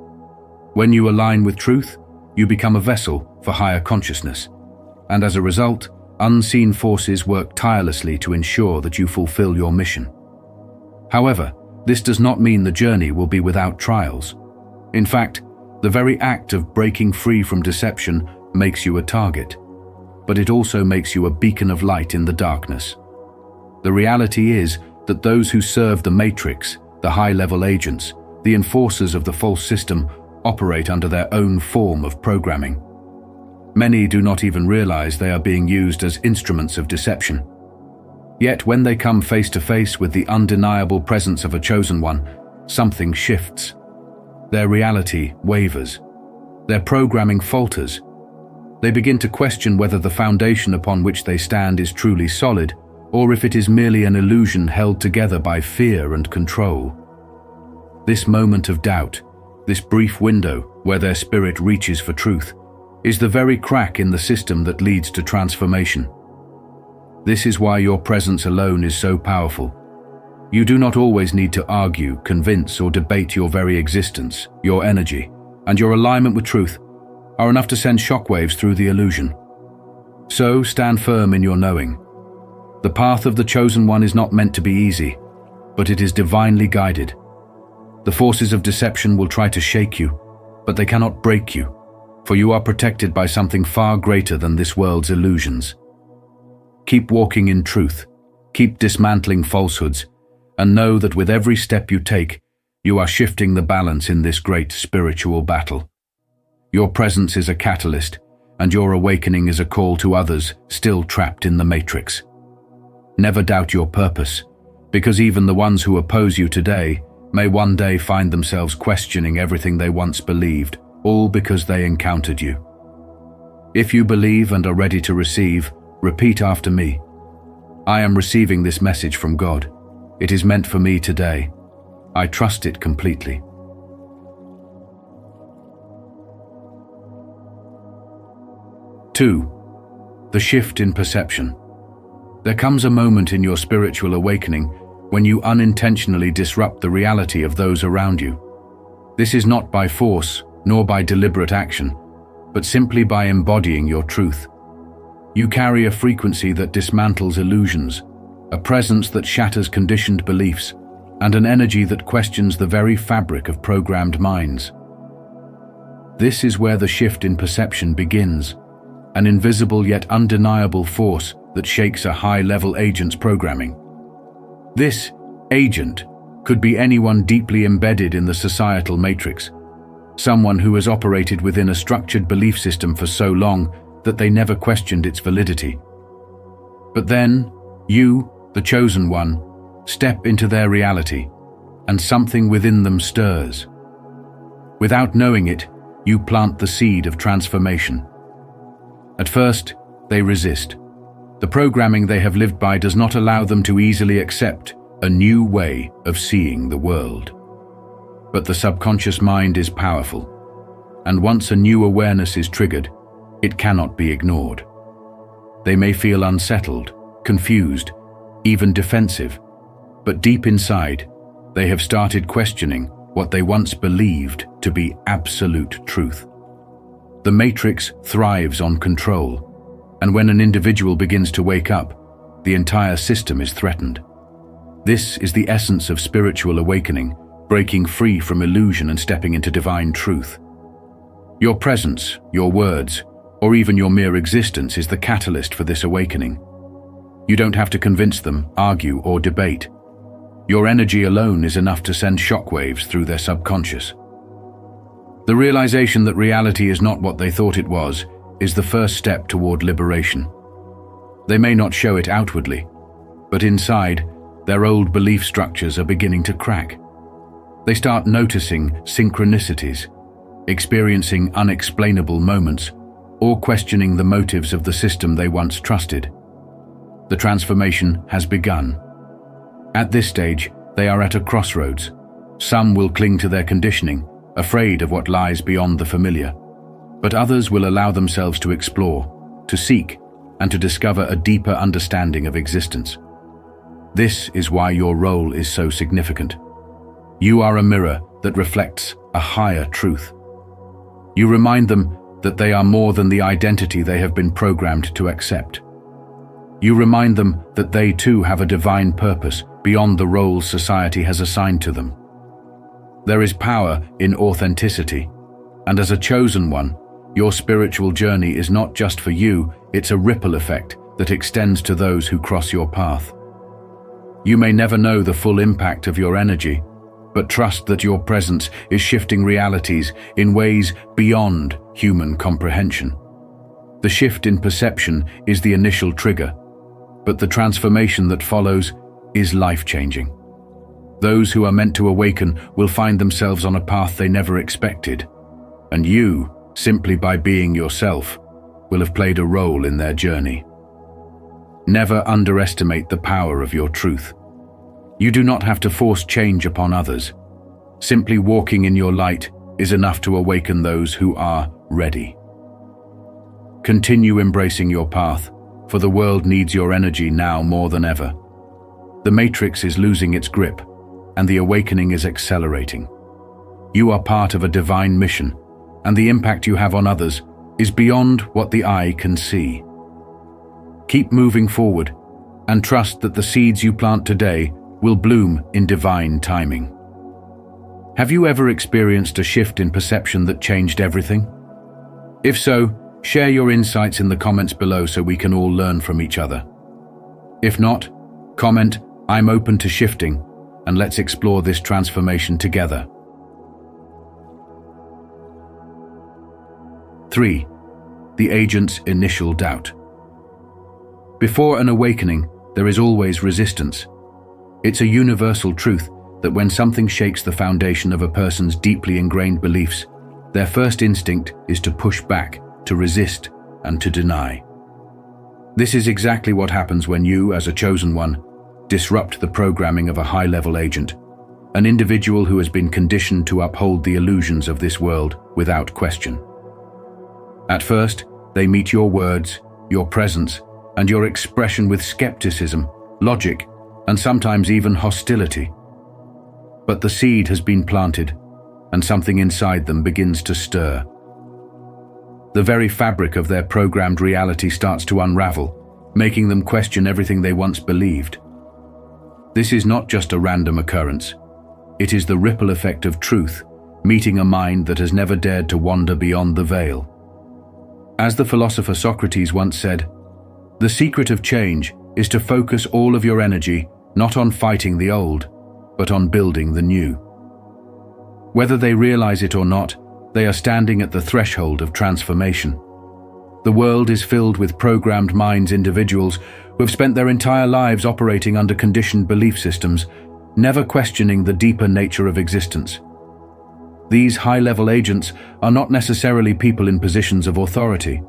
S1: When you align with truth, you become a vessel for higher consciousness, and as a result, unseen forces work tirelessly to ensure that you fulfill your mission. However, this does not mean the journey will be without trials. In fact, the very act of breaking free from deception makes you a target, but it also makes you a beacon of light in the darkness. The reality is that those who serve the matrix, the high-level agents, the enforcers of the false system, operate under their own form of programming. Many do not even realize they are being used as instruments of deception. Yet when they come face to face with the undeniable presence of a chosen one, something shifts. Their reality wavers. Their programming falters. They begin to question whether the foundation upon which they stand is truly solid, or if it is merely an illusion held together by fear and control. This moment of doubt, this brief window where their spirit reaches for truth, is the very crack in the system that leads to transformation. This is why your presence alone is so powerful. You do not always need to argue, convince, or debate your very existence. Your energy and your alignment with truth are enough to send shockwaves through the illusion. So stand firm in your knowing. The path of the chosen one is not meant to be easy, but it is divinely guided. The forces of deception will try to shake you, but they cannot break you, for you are protected by something far greater than this world's illusions. Keep walking in truth, keep dismantling falsehoods, and know that with every step you take, you are shifting the balance in this great spiritual battle. Your presence is a catalyst, and your awakening is a call to others still trapped in the matrix. Never doubt your purpose, because even the ones who oppose you today may one day find themselves questioning everything they once believed, all because they encountered you. If you believe and are ready to receive, repeat after me. I am receiving this message from God. It is meant for me today. I trust it completely. Two, the shift in perception. There comes a moment in your spiritual awakening when you unintentionally disrupt the reality of those around you. This is not by force nor by deliberate action, but simply by embodying your truth. You carry a frequency that dismantles illusions, a presence that shatters conditioned beliefs, and an energy that questions the very fabric of programmed minds. This is where the shift in perception begins, an invisible yet undeniable force that shakes a high-level agent's programming. This agent could be anyone deeply embedded in the societal matrix, someone who has operated within a structured belief system for so long that they never questioned its validity. But then, you, the chosen one, step into their reality, and something within them stirs. Without knowing it, you plant the seed of transformation. At first, they resist. The programming they have lived by does not allow them to easily accept a new way of seeing the world. But the subconscious mind is powerful, and once a new awareness is triggered, it cannot be ignored. They may feel unsettled, confused, even defensive, but deep inside, they have started questioning what they once believed to be absolute truth. The matrix thrives on control, and when an individual begins to wake up, the entire system is threatened. This is the essence of spiritual awakening, breaking free from illusion and stepping into divine truth. Your presence, your words, or even your mere existence is the catalyst for this awakening. You don't have to convince them, argue, or debate. Your energy alone is enough to send shockwaves through their subconscious. The realization that reality is not what they thought it was is the first step toward liberation. They may not show it outwardly, but inside, their old belief structures are beginning to crack. They start noticing synchronicities, experiencing unexplainable moments, or questioning the motives of the system they once trusted. The transformation has begun. At this stage, they are at a crossroads. Some will cling to their conditioning, afraid of what lies beyond the familiar, but others will allow themselves to explore, to seek, and to discover a deeper understanding of existence. This is why your role is so significant. You are a mirror that reflects a higher truth. You remind them that they are more than the identity they have been programmed to accept. You remind them that they too have a divine purpose beyond the roles society has assigned to them. There is power in authenticity, and as a chosen one, your spiritual journey is not just for you, it's a ripple effect that extends to those who cross your path. You may never know the full impact of your energy, but trust that your presence is shifting realities in ways beyond human comprehension. The shift in perception is the initial trigger, but the transformation that follows is life-changing. Those who are meant to awaken will find themselves on a path they never expected, and you, simply by being yourself, will have played a role in their journey. Never underestimate the power of your truth. You do not have to force change upon others. Simply walking in your light is enough to awaken those who are ready. Continue embracing your path, for the world needs your energy now more than ever. The matrix is losing its grip, and the awakening is accelerating. You are part of a divine mission, and the impact you have on others is beyond what the eye can see. Keep moving forward, and trust that the seeds you plant today will bloom in divine timing. Have you ever experienced a shift in perception that changed everything? If so, share your insights in the comments below so we can all learn from each other. If not, comment, "I'm open to shifting," and let's explore this transformation together. 3. The agent's initial doubt. Before an awakening, there is always resistance. It's a universal truth that when something shakes the foundation of a person's deeply ingrained beliefs, their first instinct is to push back, to resist, and to deny. This is exactly what happens when you, as a chosen one, disrupt the programming of a high-level agent, an individual who has been conditioned to uphold the illusions of this world without question. At first, they meet your words, your presence, and your expression with skepticism, logic, and sometimes even hostility. But the seed has been planted, and something inside them begins to stir. The very fabric of their programmed reality starts to unravel, making them question everything they once believed. This is not just a random occurrence. It is the ripple effect of truth, meeting a mind that has never dared to wander beyond the veil. As the philosopher Socrates once said, "The secret of change is to focus all of your energy not on fighting the old, but on building the new." Whether they realize it or not, they are standing at the threshold of transformation. The world is filled with programmed minds, individuals who have spent their entire lives operating under conditioned belief systems, never questioning the deeper nature of existence. These high-level agents are not necessarily people in positions of authority.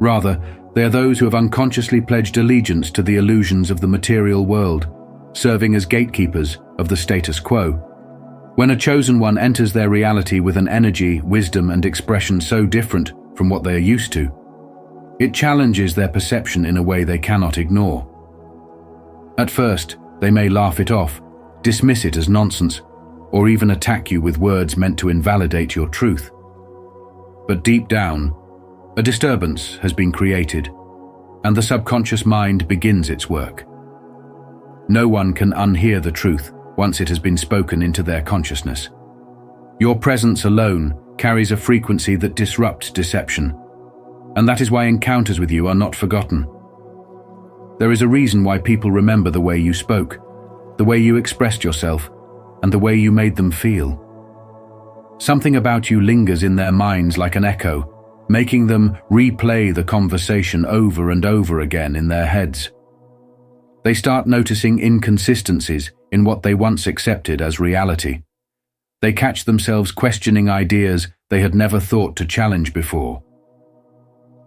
S1: Rather, they are those who have unconsciously pledged allegiance to the illusions of the material world, serving as gatekeepers of the status quo. When a chosen one enters their reality with an energy, wisdom, and expression so different from what they are used to, it challenges their perception in a way they cannot ignore. At first, they may laugh it off, dismiss it as nonsense, or even attack you with words meant to invalidate your truth. But deep down, a disturbance has been created, and the subconscious mind begins its work. No one can unhear the truth once it has been spoken into their consciousness. Your presence alone carries a frequency that disrupts deception, and that is why encounters with you are not forgotten. There is a reason why people remember the way you spoke, the way you expressed yourself, and the way you made them feel. Something about you lingers in their minds like an echo, making them replay the conversation over and over again in their heads. They start noticing inconsistencies in what they once accepted as reality. They catch themselves questioning ideas they had never thought to challenge before.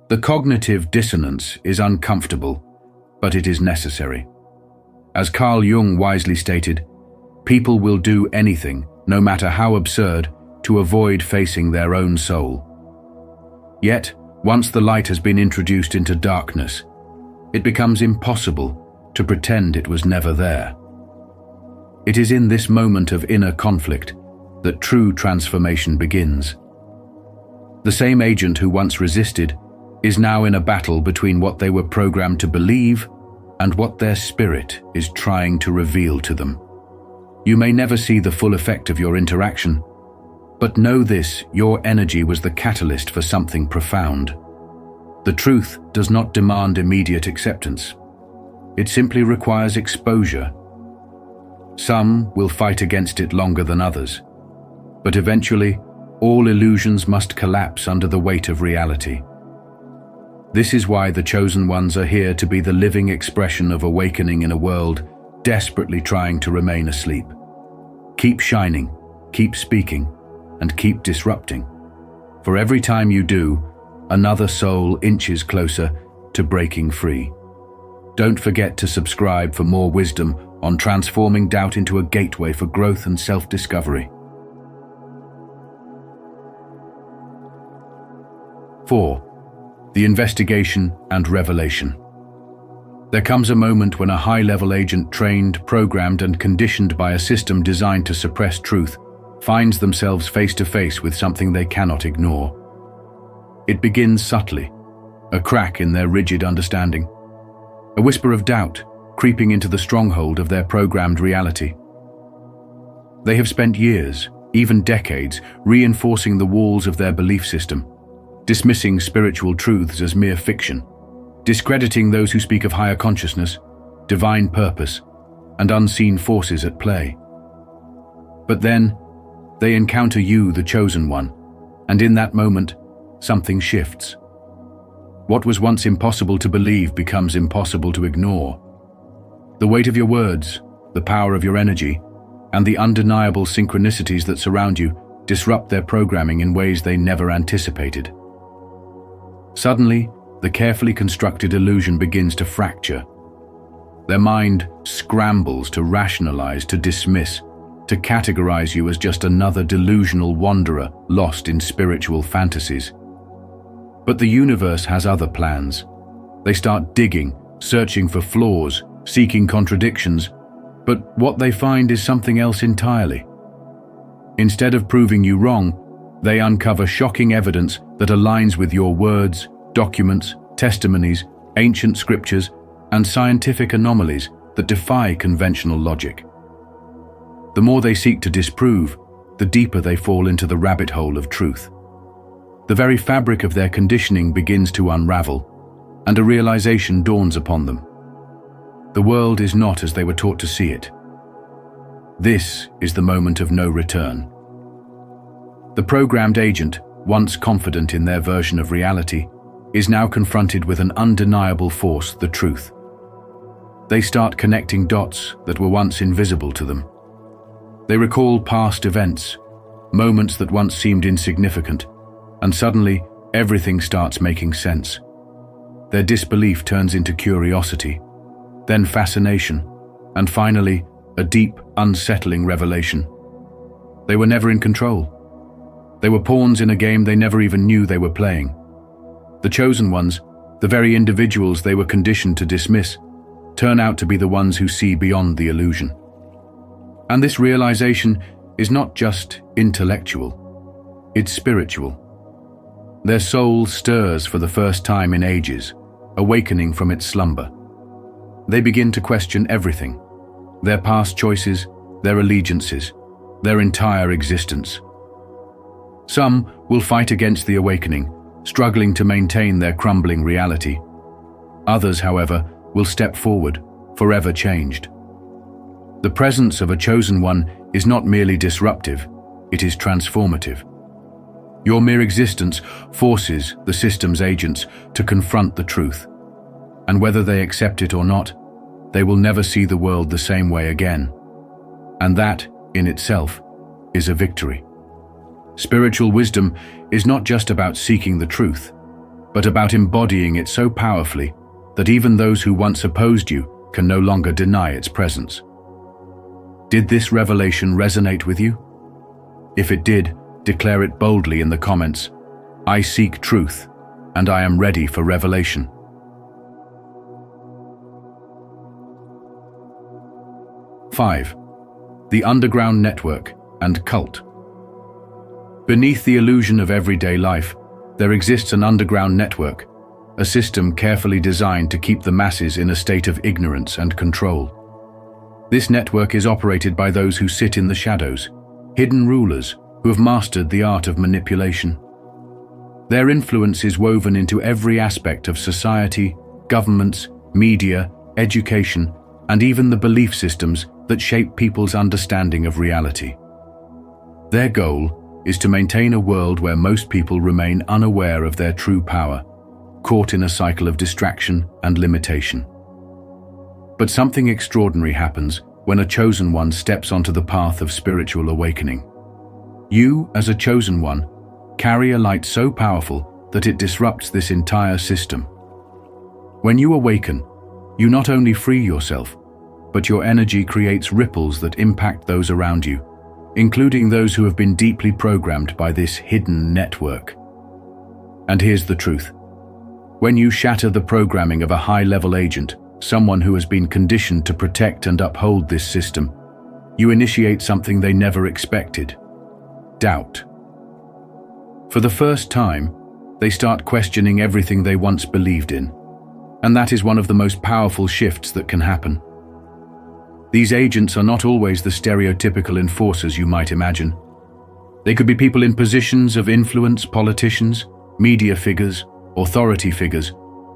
S1: The cognitive dissonance is uncomfortable, but it is necessary. As Carl Jung wisely stated, people will do anything, no matter how absurd, to avoid facing their own soul. Yet, once the light has been introduced into darkness, it becomes impossible to pretend it was never there. It is in this moment of inner conflict that true transformation begins. The same agent who once resisted is now in a battle between what they were programmed to believe and what their spirit is trying to reveal to them. You may never see the full effect of your interaction, but know this: your energy was the catalyst for something profound. The truth does not demand immediate acceptance. It simply requires exposure. Some will fight against it longer than others, but eventually, all illusions must collapse under the weight of reality. This is why the chosen ones are here to be the living expression of awakening in a world desperately trying to remain asleep. Keep shining, keep speaking, and keep disrupting. For every time you do, another soul inches closer to breaking free. Don't forget to subscribe for more wisdom on transforming doubt into a gateway for growth and self-discovery. 4. The investigation and revelation. There comes a moment when a high-level agent trained, programmed, and conditioned by a system designed to suppress truth finds themselves face-to-face with something they cannot ignore. It begins subtly, a crack in their rigid understanding, a whisper of doubt creeping into the stronghold of their programmed reality. They have spent years, even decades, reinforcing the walls of their belief system, dismissing spiritual truths as mere fiction, discrediting those who speak of higher consciousness, divine purpose, and unseen forces at play. But then, they encounter you, the chosen one, and in that moment, something shifts. What was once impossible to believe becomes impossible to ignore. The weight of your words, the power of your energy, and the undeniable synchronicities that surround you disrupt their programming in ways they never anticipated. Suddenly, the carefully constructed illusion begins to fracture. Their mind scrambles to rationalize, to dismiss, to categorize you as just another delusional wanderer lost in spiritual fantasies. But the universe has other plans. They start digging, searching for flaws, seeking contradictions, but what they find is something else entirely. Instead of proving you wrong, they uncover shocking evidence that aligns with your words, documents, testimonies, ancient scriptures, and scientific anomalies that defy conventional logic. The more they seek to disprove, the deeper they fall into the rabbit hole of truth. The very fabric of their conditioning begins to unravel, and a realization dawns upon them. The world is not as they were taught to see it. This is the moment of no return. The programmed agent, once confident in their version of reality, is now confronted with an undeniable force, the truth. They start connecting dots that were once invisible to them. They recall past events, moments that once seemed insignificant, and suddenly everything starts making sense. Their disbelief turns into curiosity, then fascination, and finally, a deep, unsettling revelation. They were never in control. They were pawns in a game they never even knew they were playing. The chosen ones, the very individuals they were conditioned to dismiss, turn out to be the ones who see beyond the illusion. And this realization is not just intellectual, it's spiritual. Their soul stirs for the first time in ages, awakening from its slumber. They begin to question everything, their past choices, their allegiances, their entire existence. Some will fight against the awakening, struggling to maintain their crumbling reality. Others, however, will step forward, forever changed. The presence of a chosen one is not merely disruptive, it is transformative. Your mere existence forces the system's agents to confront the truth, and whether they accept it or not, they will never see the world the same way again. And that, in itself, is a victory. Spiritual wisdom is not just about seeking the truth, but about embodying it so powerfully that even those who once opposed you can no longer deny its presence. Did this revelation resonate with you? If it did, declare it boldly in the comments. I seek truth, and I am ready for revelation. Five, the underground network and cult. Beneath the illusion of everyday life, there exists an underground network, a system carefully designed to keep the masses in a state of ignorance and control. This network is operated by those who sit in the shadows, hidden rulers who have mastered the art of manipulation. Their influence is woven into every aspect of society, governments, media, education, and even the belief systems that shape people's understanding of reality. Their goal is to maintain a world where most people remain unaware of their true power, caught in a cycle of distraction and limitation. But something extraordinary happens when a chosen one steps onto the path of spiritual awakening. You, as a chosen one, carry a light so powerful that it disrupts this entire system. When you awaken, you not only free yourself, but your energy creates ripples that impact those around you, including those who have been deeply programmed by this hidden network. And here's the truth. When you shatter the programming of a high-level agent, someone who has been conditioned to protect and uphold this system, you initiate something they never expected: doubt. For the first time, they start questioning everything they once believed in, and that is one of the most powerful shifts that can happen. These agents are not always the stereotypical enforcers you might imagine. They could be people in positions of influence, politicians, media figures, authority figures,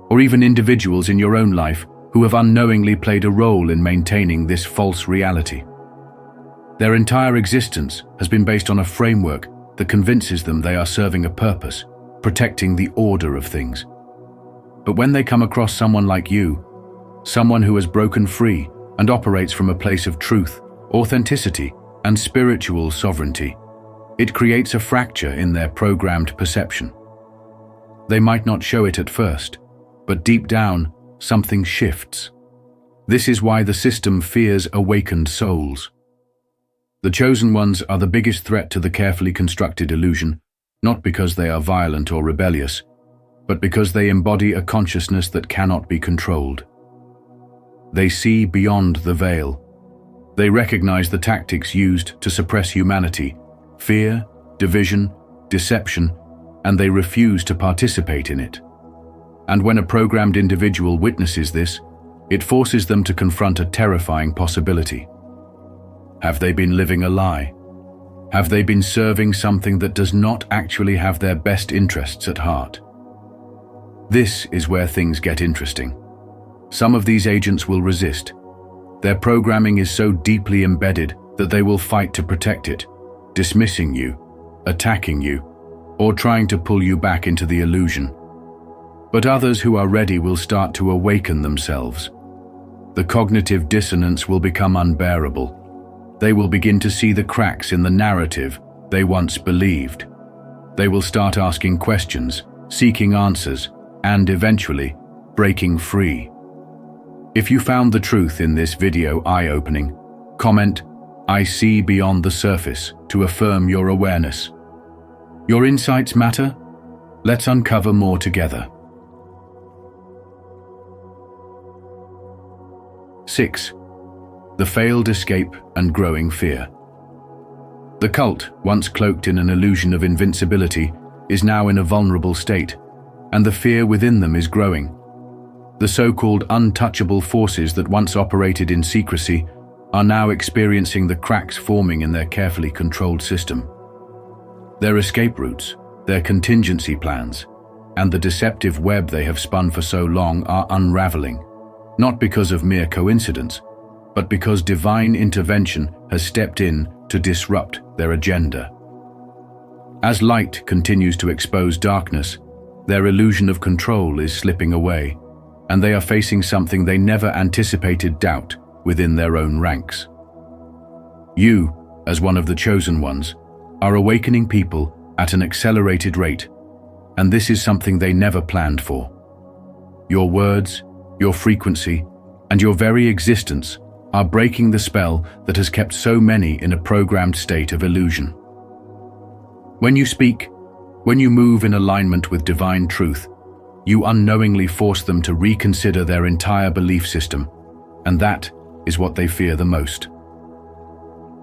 S1: or even individuals in your own life who have unknowingly played a role in maintaining this false reality. Their entire existence has been based on a framework that convinces them they are serving a purpose, protecting the order of things. But when they come across someone like you, someone who has broken free and operates from a place of truth, authenticity, and spiritual sovereignty, it creates a fracture in their programmed perception. They might not show it at first, but deep down, something shifts. This is why the system fears awakened souls. The chosen ones are the biggest threat to the carefully constructed illusion, not because they are violent or rebellious, but because they embody a consciousness that cannot be controlled. They see beyond the veil. They recognize the tactics used to suppress humanity: fear, division, deception, and they refuse to participate in it. And when a programmed individual witnesses this, it forces them to confront a terrifying possibility. Have they been living a lie? Have they been serving something that does not actually have their best interests at heart? This is where things get interesting. Some of these agents will resist. Their programming is so deeply embedded that they will fight to protect it, dismissing you attacking you, or trying to pull you back into the illusion. But others who are ready will start to awaken themselves. The cognitive dissonance will become unbearable. They will begin to see the cracks in the narrative they once believed. They will start asking questions, seeking answers, and eventually breaking free. If you found the truth in this video eye-opening, comment, "I see beyond the surface," to affirm your awareness. Your insights matter? Let's uncover more together. 6. The failed escape and growing fear. The cult, once cloaked in an illusion of invincibility, is now in a vulnerable state, and the fear within them is growing. The so-called untouchable forces that once operated in secrecy are now experiencing the cracks forming in their carefully controlled system. Their escape routes, their contingency plans, and the deceptive web they have spun for so long are unraveling, not because of mere coincidence, but because divine intervention has stepped in to disrupt their agenda. As light continues to expose darkness, their illusion of control is slipping away, and they are facing something they never anticipated: doubt within their own ranks. You, as one of the chosen ones, are awakening people at an accelerated rate, and this is something they never planned for. Your words, your frequency, and your very existence are breaking the spell that has kept so many in a programmed state of illusion. When you speak, when you move in alignment with divine truth, you unknowingly force them to reconsider their entire belief system, and that is what they fear the most.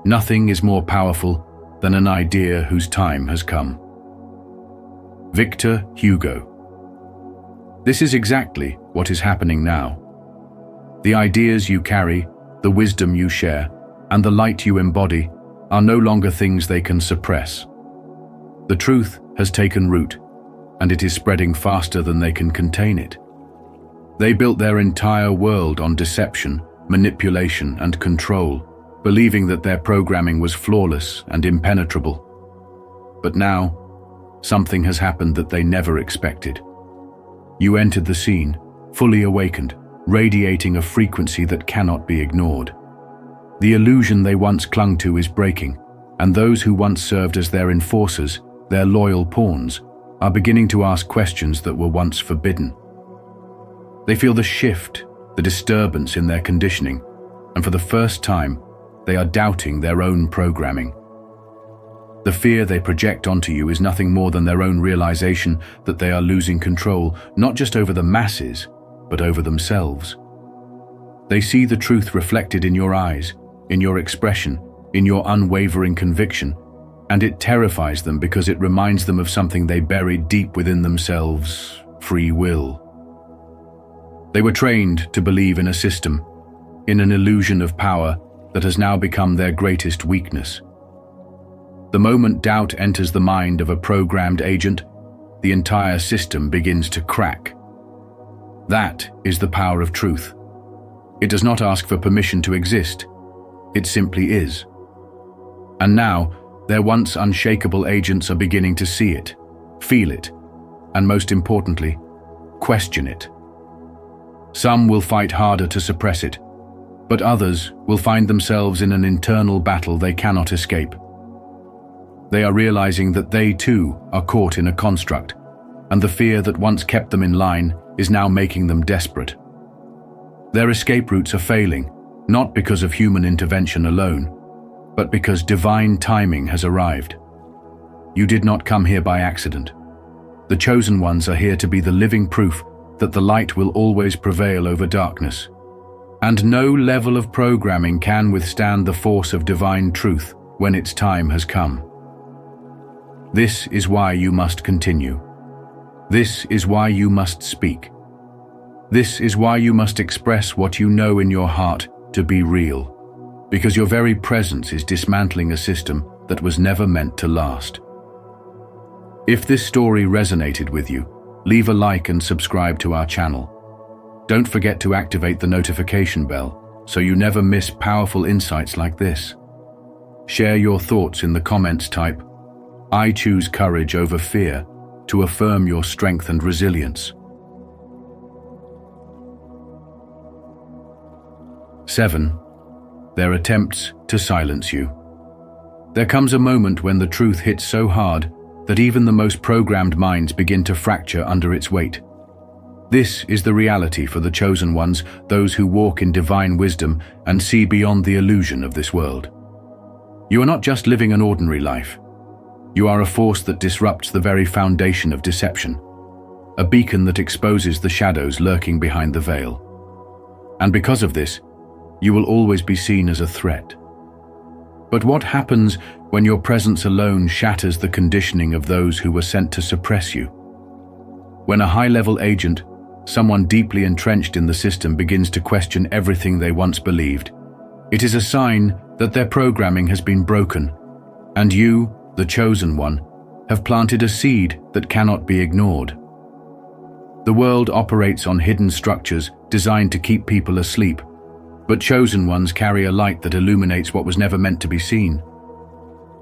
S1: Nothing is more powerful than an idea whose time has come. Victor Hugo. This is exactly what is happening now. The ideas you carry, the wisdom you share, and the light you embody are no longer things they can suppress. The truth has taken root, and it is spreading faster than they can contain it. They built their entire world on deception, manipulation, and control, believing that their programming was flawless and impenetrable. But now, something has happened that they never expected. You entered the scene, fully awakened, radiating a frequency that cannot be ignored. The illusion they once clung to is breaking, and those who once served as their enforcers, their loyal pawns, are beginning to ask questions that were once forbidden. They feel the shift, the disturbance in their conditioning, and for the first time, they are doubting their own programming. The fear they project onto you is nothing more than their own realization that they are losing control, not just over the masses, but over themselves. They see the truth reflected in your eyes, in your expression, in your unwavering conviction, and it terrifies them because it reminds them of something they buried deep within themselves: free will. They were trained to believe in a system, in an illusion of power that has now become their greatest weakness. The moment doubt enters the mind of a programmed agent, the entire system begins to crack. That is the power of truth. It does not ask for permission to exist. It simply is. And now, their once unshakable agents are beginning to see it, feel it, and most importantly, question it. Some will fight harder to suppress it, but others will find themselves in an internal battle they cannot escape. They are realizing that they too are caught in a construct, and the fear that once kept them in line is now making them desperate. Their escape routes are failing, not because of human intervention alone, but because divine timing has arrived. You did not come here by accident. The chosen ones are here to be the living proof that the light will always prevail over darkness, and no level of programming can withstand the force of divine truth when its time has come. This is why you must continue. This is why you must speak. This is why you must express what you know in your heart to be real, because your very presence is dismantling a system that was never meant to last. If this story resonated with you, leave a like and subscribe to our channel. Don't forget to activate the notification bell so you never miss powerful insights like this. Share your thoughts in the comments, type, I choose courage over fear to affirm your strength and resilience. 7. Their attempts to silence you. There comes a moment when the truth hits so hard that even the most programmed minds begin to fracture under its weight. This is the reality for the chosen ones, those who walk in divine wisdom and see beyond the illusion of this world. You are not just living an ordinary life. You are a force that disrupts the very foundation of deception, a beacon that exposes the shadows lurking behind the veil. And because of this, you will always be seen as a threat. But what happens when your presence alone shatters the conditioning of those who were sent to suppress you? When a high-level agent, someone deeply entrenched in the system, begins to question everything they once believed, it is a sign that their programming has been broken, and you, the chosen one, have planted a seed that cannot be ignored. The world operates on hidden structures designed to keep people asleep, but chosen ones carry a light that illuminates what was never meant to be seen.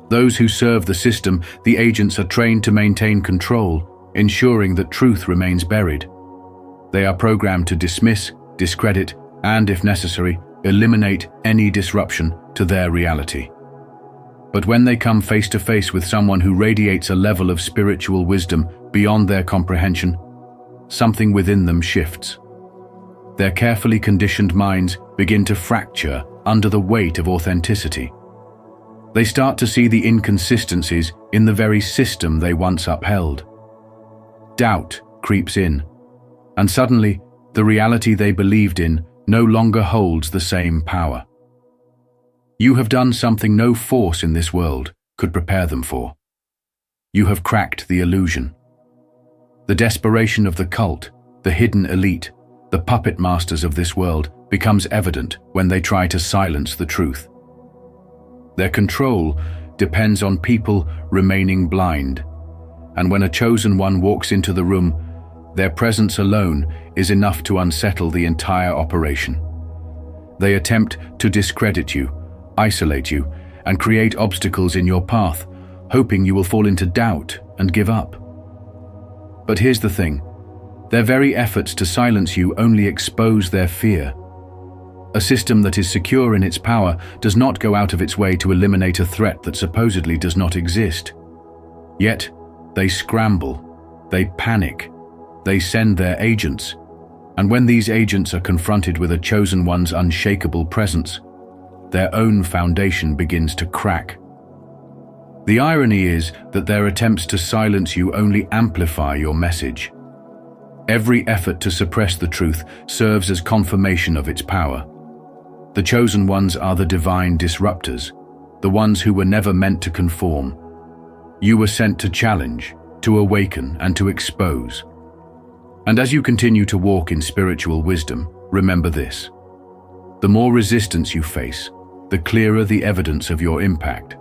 S1: Those who serve the system, the agents, are trained to maintain control, ensuring that truth remains buried. They are programmed to dismiss, discredit, and, if necessary, eliminate any disruption to their reality. But when they come face to face with someone who radiates a level of spiritual wisdom beyond their comprehension, something within them shifts. Their carefully conditioned minds begin to fracture under the weight of authenticity. They start to see the inconsistencies in the very system they once upheld. Doubt creeps in, and suddenly the reality they believed in no longer holds the same power. You have done something no force in this world could prepare them for. You have cracked the illusion. The desperation of the cult, the hidden elite, the puppet masters of this world becomes evident when they try to silence the truth. Their control depends on people remaining blind, and when a chosen one walks into the room, their presence alone is enough to unsettle the entire operation. They attempt to discredit you, isolate you, and create obstacles in your path, hoping you will fall into doubt and give up. But here's the thing. Their very efforts to silence you only expose their fear. A system that is secure in its power does not go out of its way to eliminate a threat that supposedly does not exist. Yet, they scramble, they panic, they send their agents, and when these agents are confronted with a chosen one's unshakable presence, their own foundation begins to crack. The irony is that their attempts to silence you only amplify your message. Every effort to suppress the truth serves as confirmation of its power. The chosen ones are the divine disruptors, the ones who were never meant to conform. You were sent to challenge, to awaken, and to expose. And as you continue to walk in spiritual wisdom, remember this. The more resistance you face, the clearer the evidence of your impact.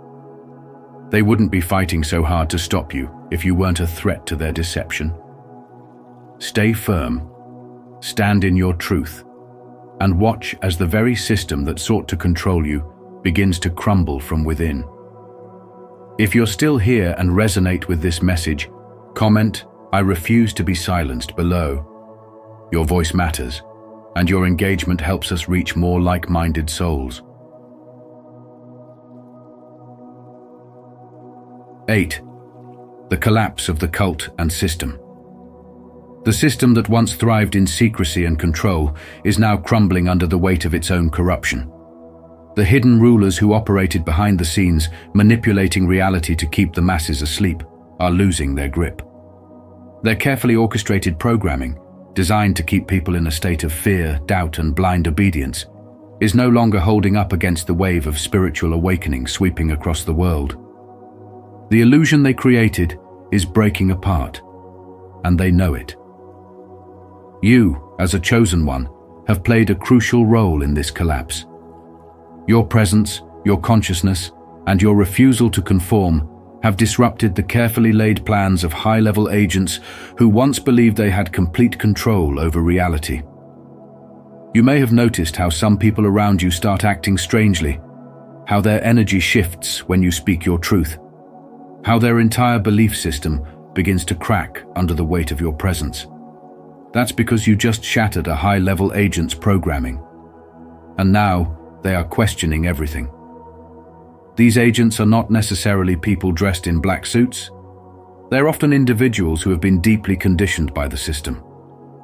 S1: They wouldn't be fighting so hard to stop you if you weren't a threat to their deception. Stay firm, stand in your truth, and watch as the very system that sought to control you begins to crumble from within. If you're still here and resonate with this message, comment, "I refuse to be silenced" below. Your voice matters, and your engagement helps us reach more like-minded souls. 8. The collapse of the cult and system. The system that once thrived in secrecy and control is now crumbling under the weight of its own corruption. The hidden rulers who operated behind the scenes, manipulating reality to keep the masses asleep, are losing their grip. Their carefully orchestrated programming, designed to keep people in a state of fear, doubt, and blind obedience, is no longer holding up against the wave of spiritual awakening sweeping across the world. The illusion they created is breaking apart, and they know it. You, as a chosen one, have played a crucial role in this collapse. Your presence, your consciousness, and your refusal to conform have disrupted the carefully laid plans of high-level agents who once believed they had complete control over reality. You may have noticed how some people around you start acting strangely, how their energy shifts when you speak your truth. how their entire belief system begins to crack under the weight of your presence. That's because you just shattered a high-level agent's programming. And now they are questioning everything. These agents are not necessarily people dressed in black suits. They're often individuals who have been deeply conditioned by the system,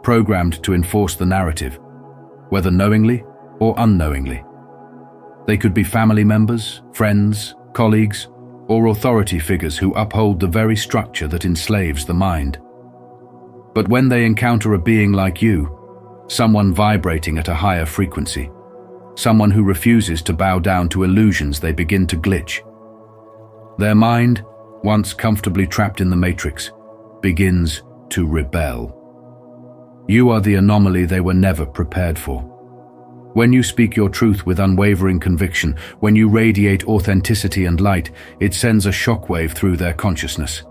S1: programmed to enforce the narrative, whether knowingly or unknowingly. They could be family members, friends, colleagues, or authority figures who uphold the very structure that enslaves the mind. But when they encounter a being like you, someone vibrating at a higher frequency, someone who refuses to bow down to illusions, they begin to glitch. Their mind, once comfortably trapped in the matrix, begins to rebel. You are the anomaly they were never prepared for. When you speak your truth with unwavering conviction, when you radiate authenticity and light, it sends a shockwave through their consciousness.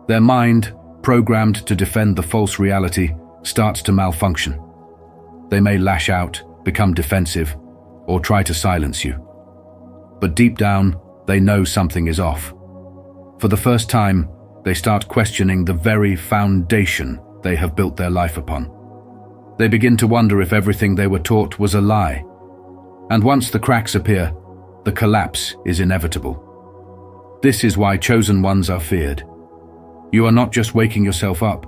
S1: Their mind, programmed to defend the false reality, starts to malfunction. They may lash out, become defensive, or try to silence you. But deep down, they know something is off. For the first time, they start questioning the very foundation they have built their life upon. They begin to wonder if everything they were taught was a lie. And once the cracks appear, the collapse is inevitable. This is why chosen ones are feared. You are not just waking yourself up,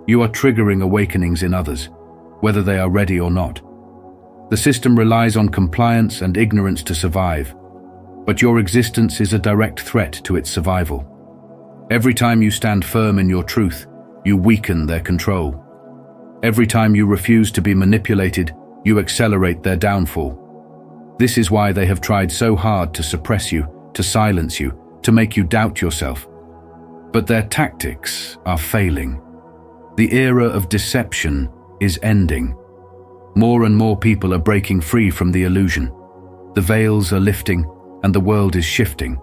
S1: you are triggering awakenings in others, whether they are ready or not. The system relies on compliance and ignorance to survive, but your existence is a direct threat to its survival. Every time you stand firm in your truth, you weaken their control. Every time you refuse to be manipulated, you accelerate their downfall. This is why they have tried so hard to suppress you, to silence you, to make you doubt yourself. But their tactics are failing. The era of deception is ending. More and more people are breaking free from the illusion. The veils are lifting and the world is shifting.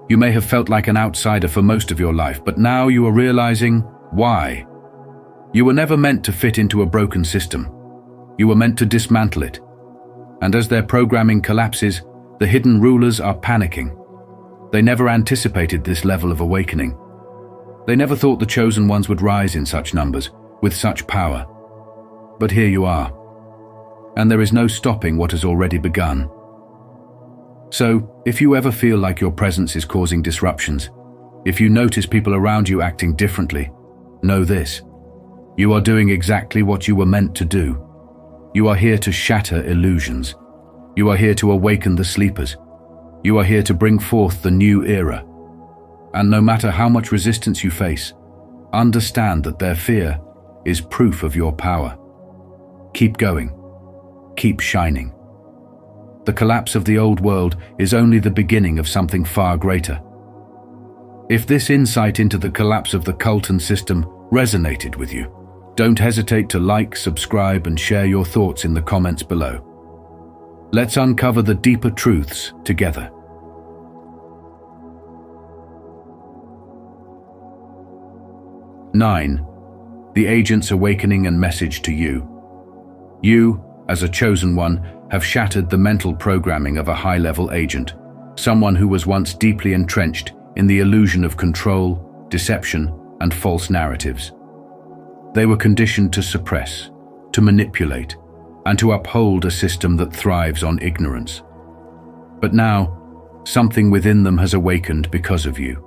S1: You may have felt like an outsider for most of your life, but now you are realizing why. You were never meant to fit into a broken system. You were meant to dismantle it. And as their programming collapses, the hidden rulers are panicking. They never anticipated this level of awakening. They never thought the chosen ones would rise in such numbers, with such power. But here you are. And there is no stopping what has already begun. So, if you ever feel like your presence is causing disruptions, if you notice people around you acting differently, know this. You are doing exactly what you were meant to do. You are here to shatter illusions. You are here to awaken the sleepers. You are here to bring forth the new era. And no matter how much resistance you face, understand that their fear is proof of your power. Keep going. Keep shining. The collapse of the old world is only the beginning of something far greater. If this insight into the collapse of the cult and system resonated with you, don't hesitate to like, subscribe, and share your thoughts in the comments below. Let's uncover the deeper truths together. 9. The agent's awakening and message to you. You, as a chosen one, have shattered the mental programming of a high-level agent, someone who was once deeply entrenched in the illusion of control, deception, and false narratives. They were conditioned to suppress, to manipulate, and to uphold a system that thrives on ignorance. But now, something within them has awakened because of you.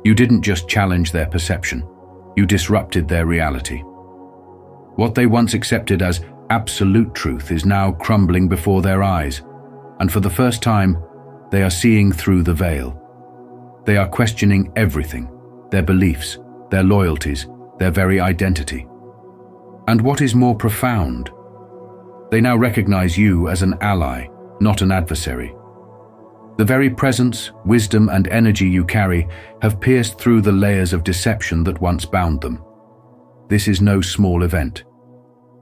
S1: You didn't just challenge their perception, you disrupted their reality. What they once accepted as absolute truth is now crumbling before their eyes, and for the first time, they are seeing through the veil. They are questioning everything, their beliefs, their loyalties, their very identity. And what is more profound? They now recognize you as an ally, not an adversary. The very presence, wisdom, and energy you carry have pierced through the layers of deception that once bound them. This is no small event.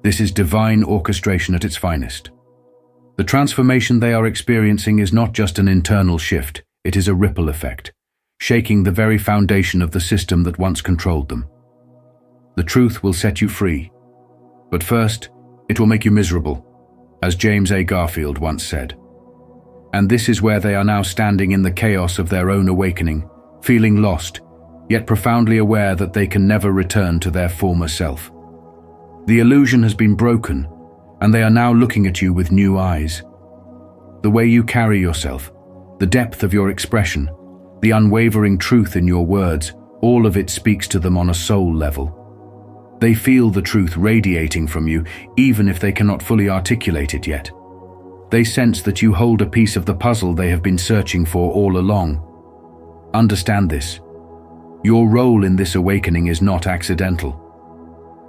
S1: This is divine orchestration at its finest. The transformation they are experiencing is not just an internal shift, it is a ripple effect, shaking the very foundation of the system that once controlled them. The truth will set you free, but first, it will make you miserable, as James A. Garfield once said. And this is where they are now standing in the chaos of their own awakening, feeling lost, yet profoundly aware that they can never return to their former self. The illusion has been broken, and they are now looking at you with new eyes. The way you carry yourself, the depth of your expression, the unwavering truth in your words, all of it speaks to them on a soul level. They feel the truth radiating from you, even if they cannot fully articulate it yet. They sense that you hold a piece of the puzzle they have been searching for all along. Understand this. Your role in this awakening is not accidental.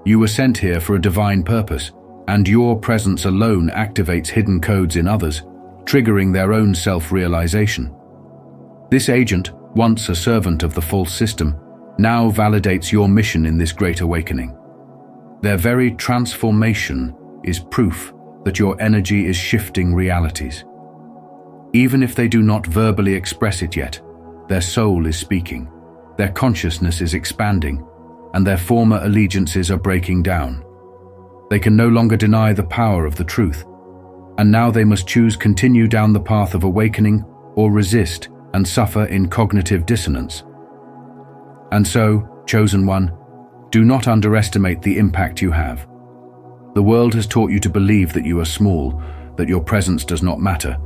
S1: You were sent here for a divine purpose, and your presence alone activates hidden codes in others, triggering their own self-realization. This agent, once a servant of the false system, now validates your mission in this great awakening. Their very transformation is proof that your energy is shifting realities. Even if they do not verbally express it yet, their soul is speaking, their consciousness is expanding, and their former allegiances are breaking down. They can no longer deny the power of the truth, and now they must choose continue down the path of awakening or resist and suffer in cognitive dissonance. And so, chosen one, do not underestimate the impact you have. The world has taught you to believe that you are small, that your presence does not matter,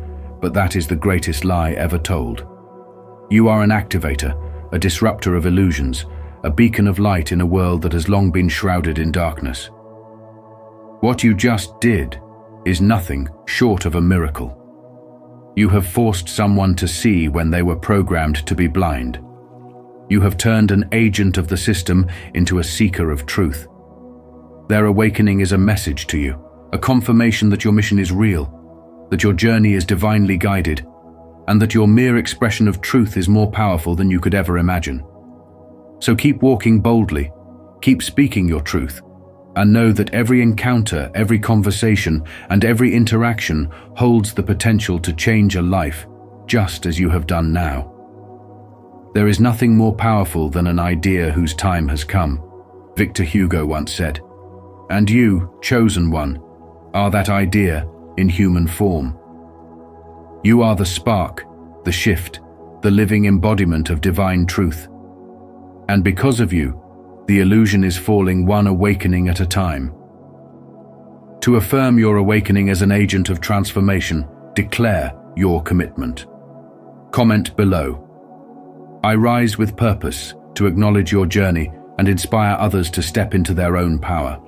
S1: but that is the greatest lie ever told. You are an activator, a disruptor of illusions, a beacon of light in a world that has long been shrouded in darkness. What you just did is nothing short of a miracle. You have forced someone to see when they were programmed to be blind. You have turned an agent of the system into a seeker of truth. Their awakening is a message to you, a confirmation that your mission is real, that your journey is divinely guided, and that your mere expression of truth is more powerful than you could ever imagine. So keep walking boldly, keep speaking your truth, and know that every encounter, every conversation, and every interaction holds the potential to change a life, just as you have done now. There is nothing more powerful than an idea whose time has come, Victor Hugo once said. And you, chosen one, are that idea in human form. You are the spark, the shift, the living embodiment of divine truth. And because of you, the illusion is falling one awakening at a time. To affirm your awakening as an agent of transformation, declare your commitment. Comment below. I rise with purpose to acknowledge your journey and inspire others to step into their own power.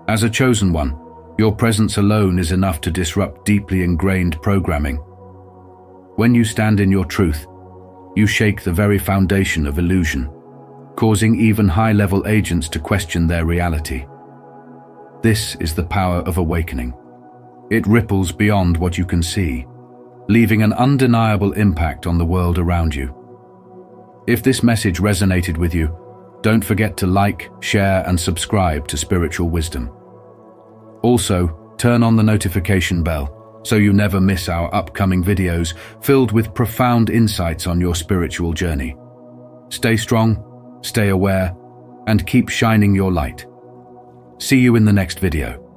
S1: As a chosen one, your presence alone is enough to disrupt deeply ingrained programming. When you stand in your truth, you shake the very foundation of illusion, causing even high-level agents to question their reality. This is the power of awakening. It ripples beyond what you can see, leaving an undeniable impact on the world around you. If this message resonated with you, don't forget to like, share, and subscribe to Spiritual Wisdom. Also, turn on the notification bell so you never miss our upcoming videos filled with profound insights on your spiritual journey. Stay strong, stay aware, and keep shining your light. See you in the next video.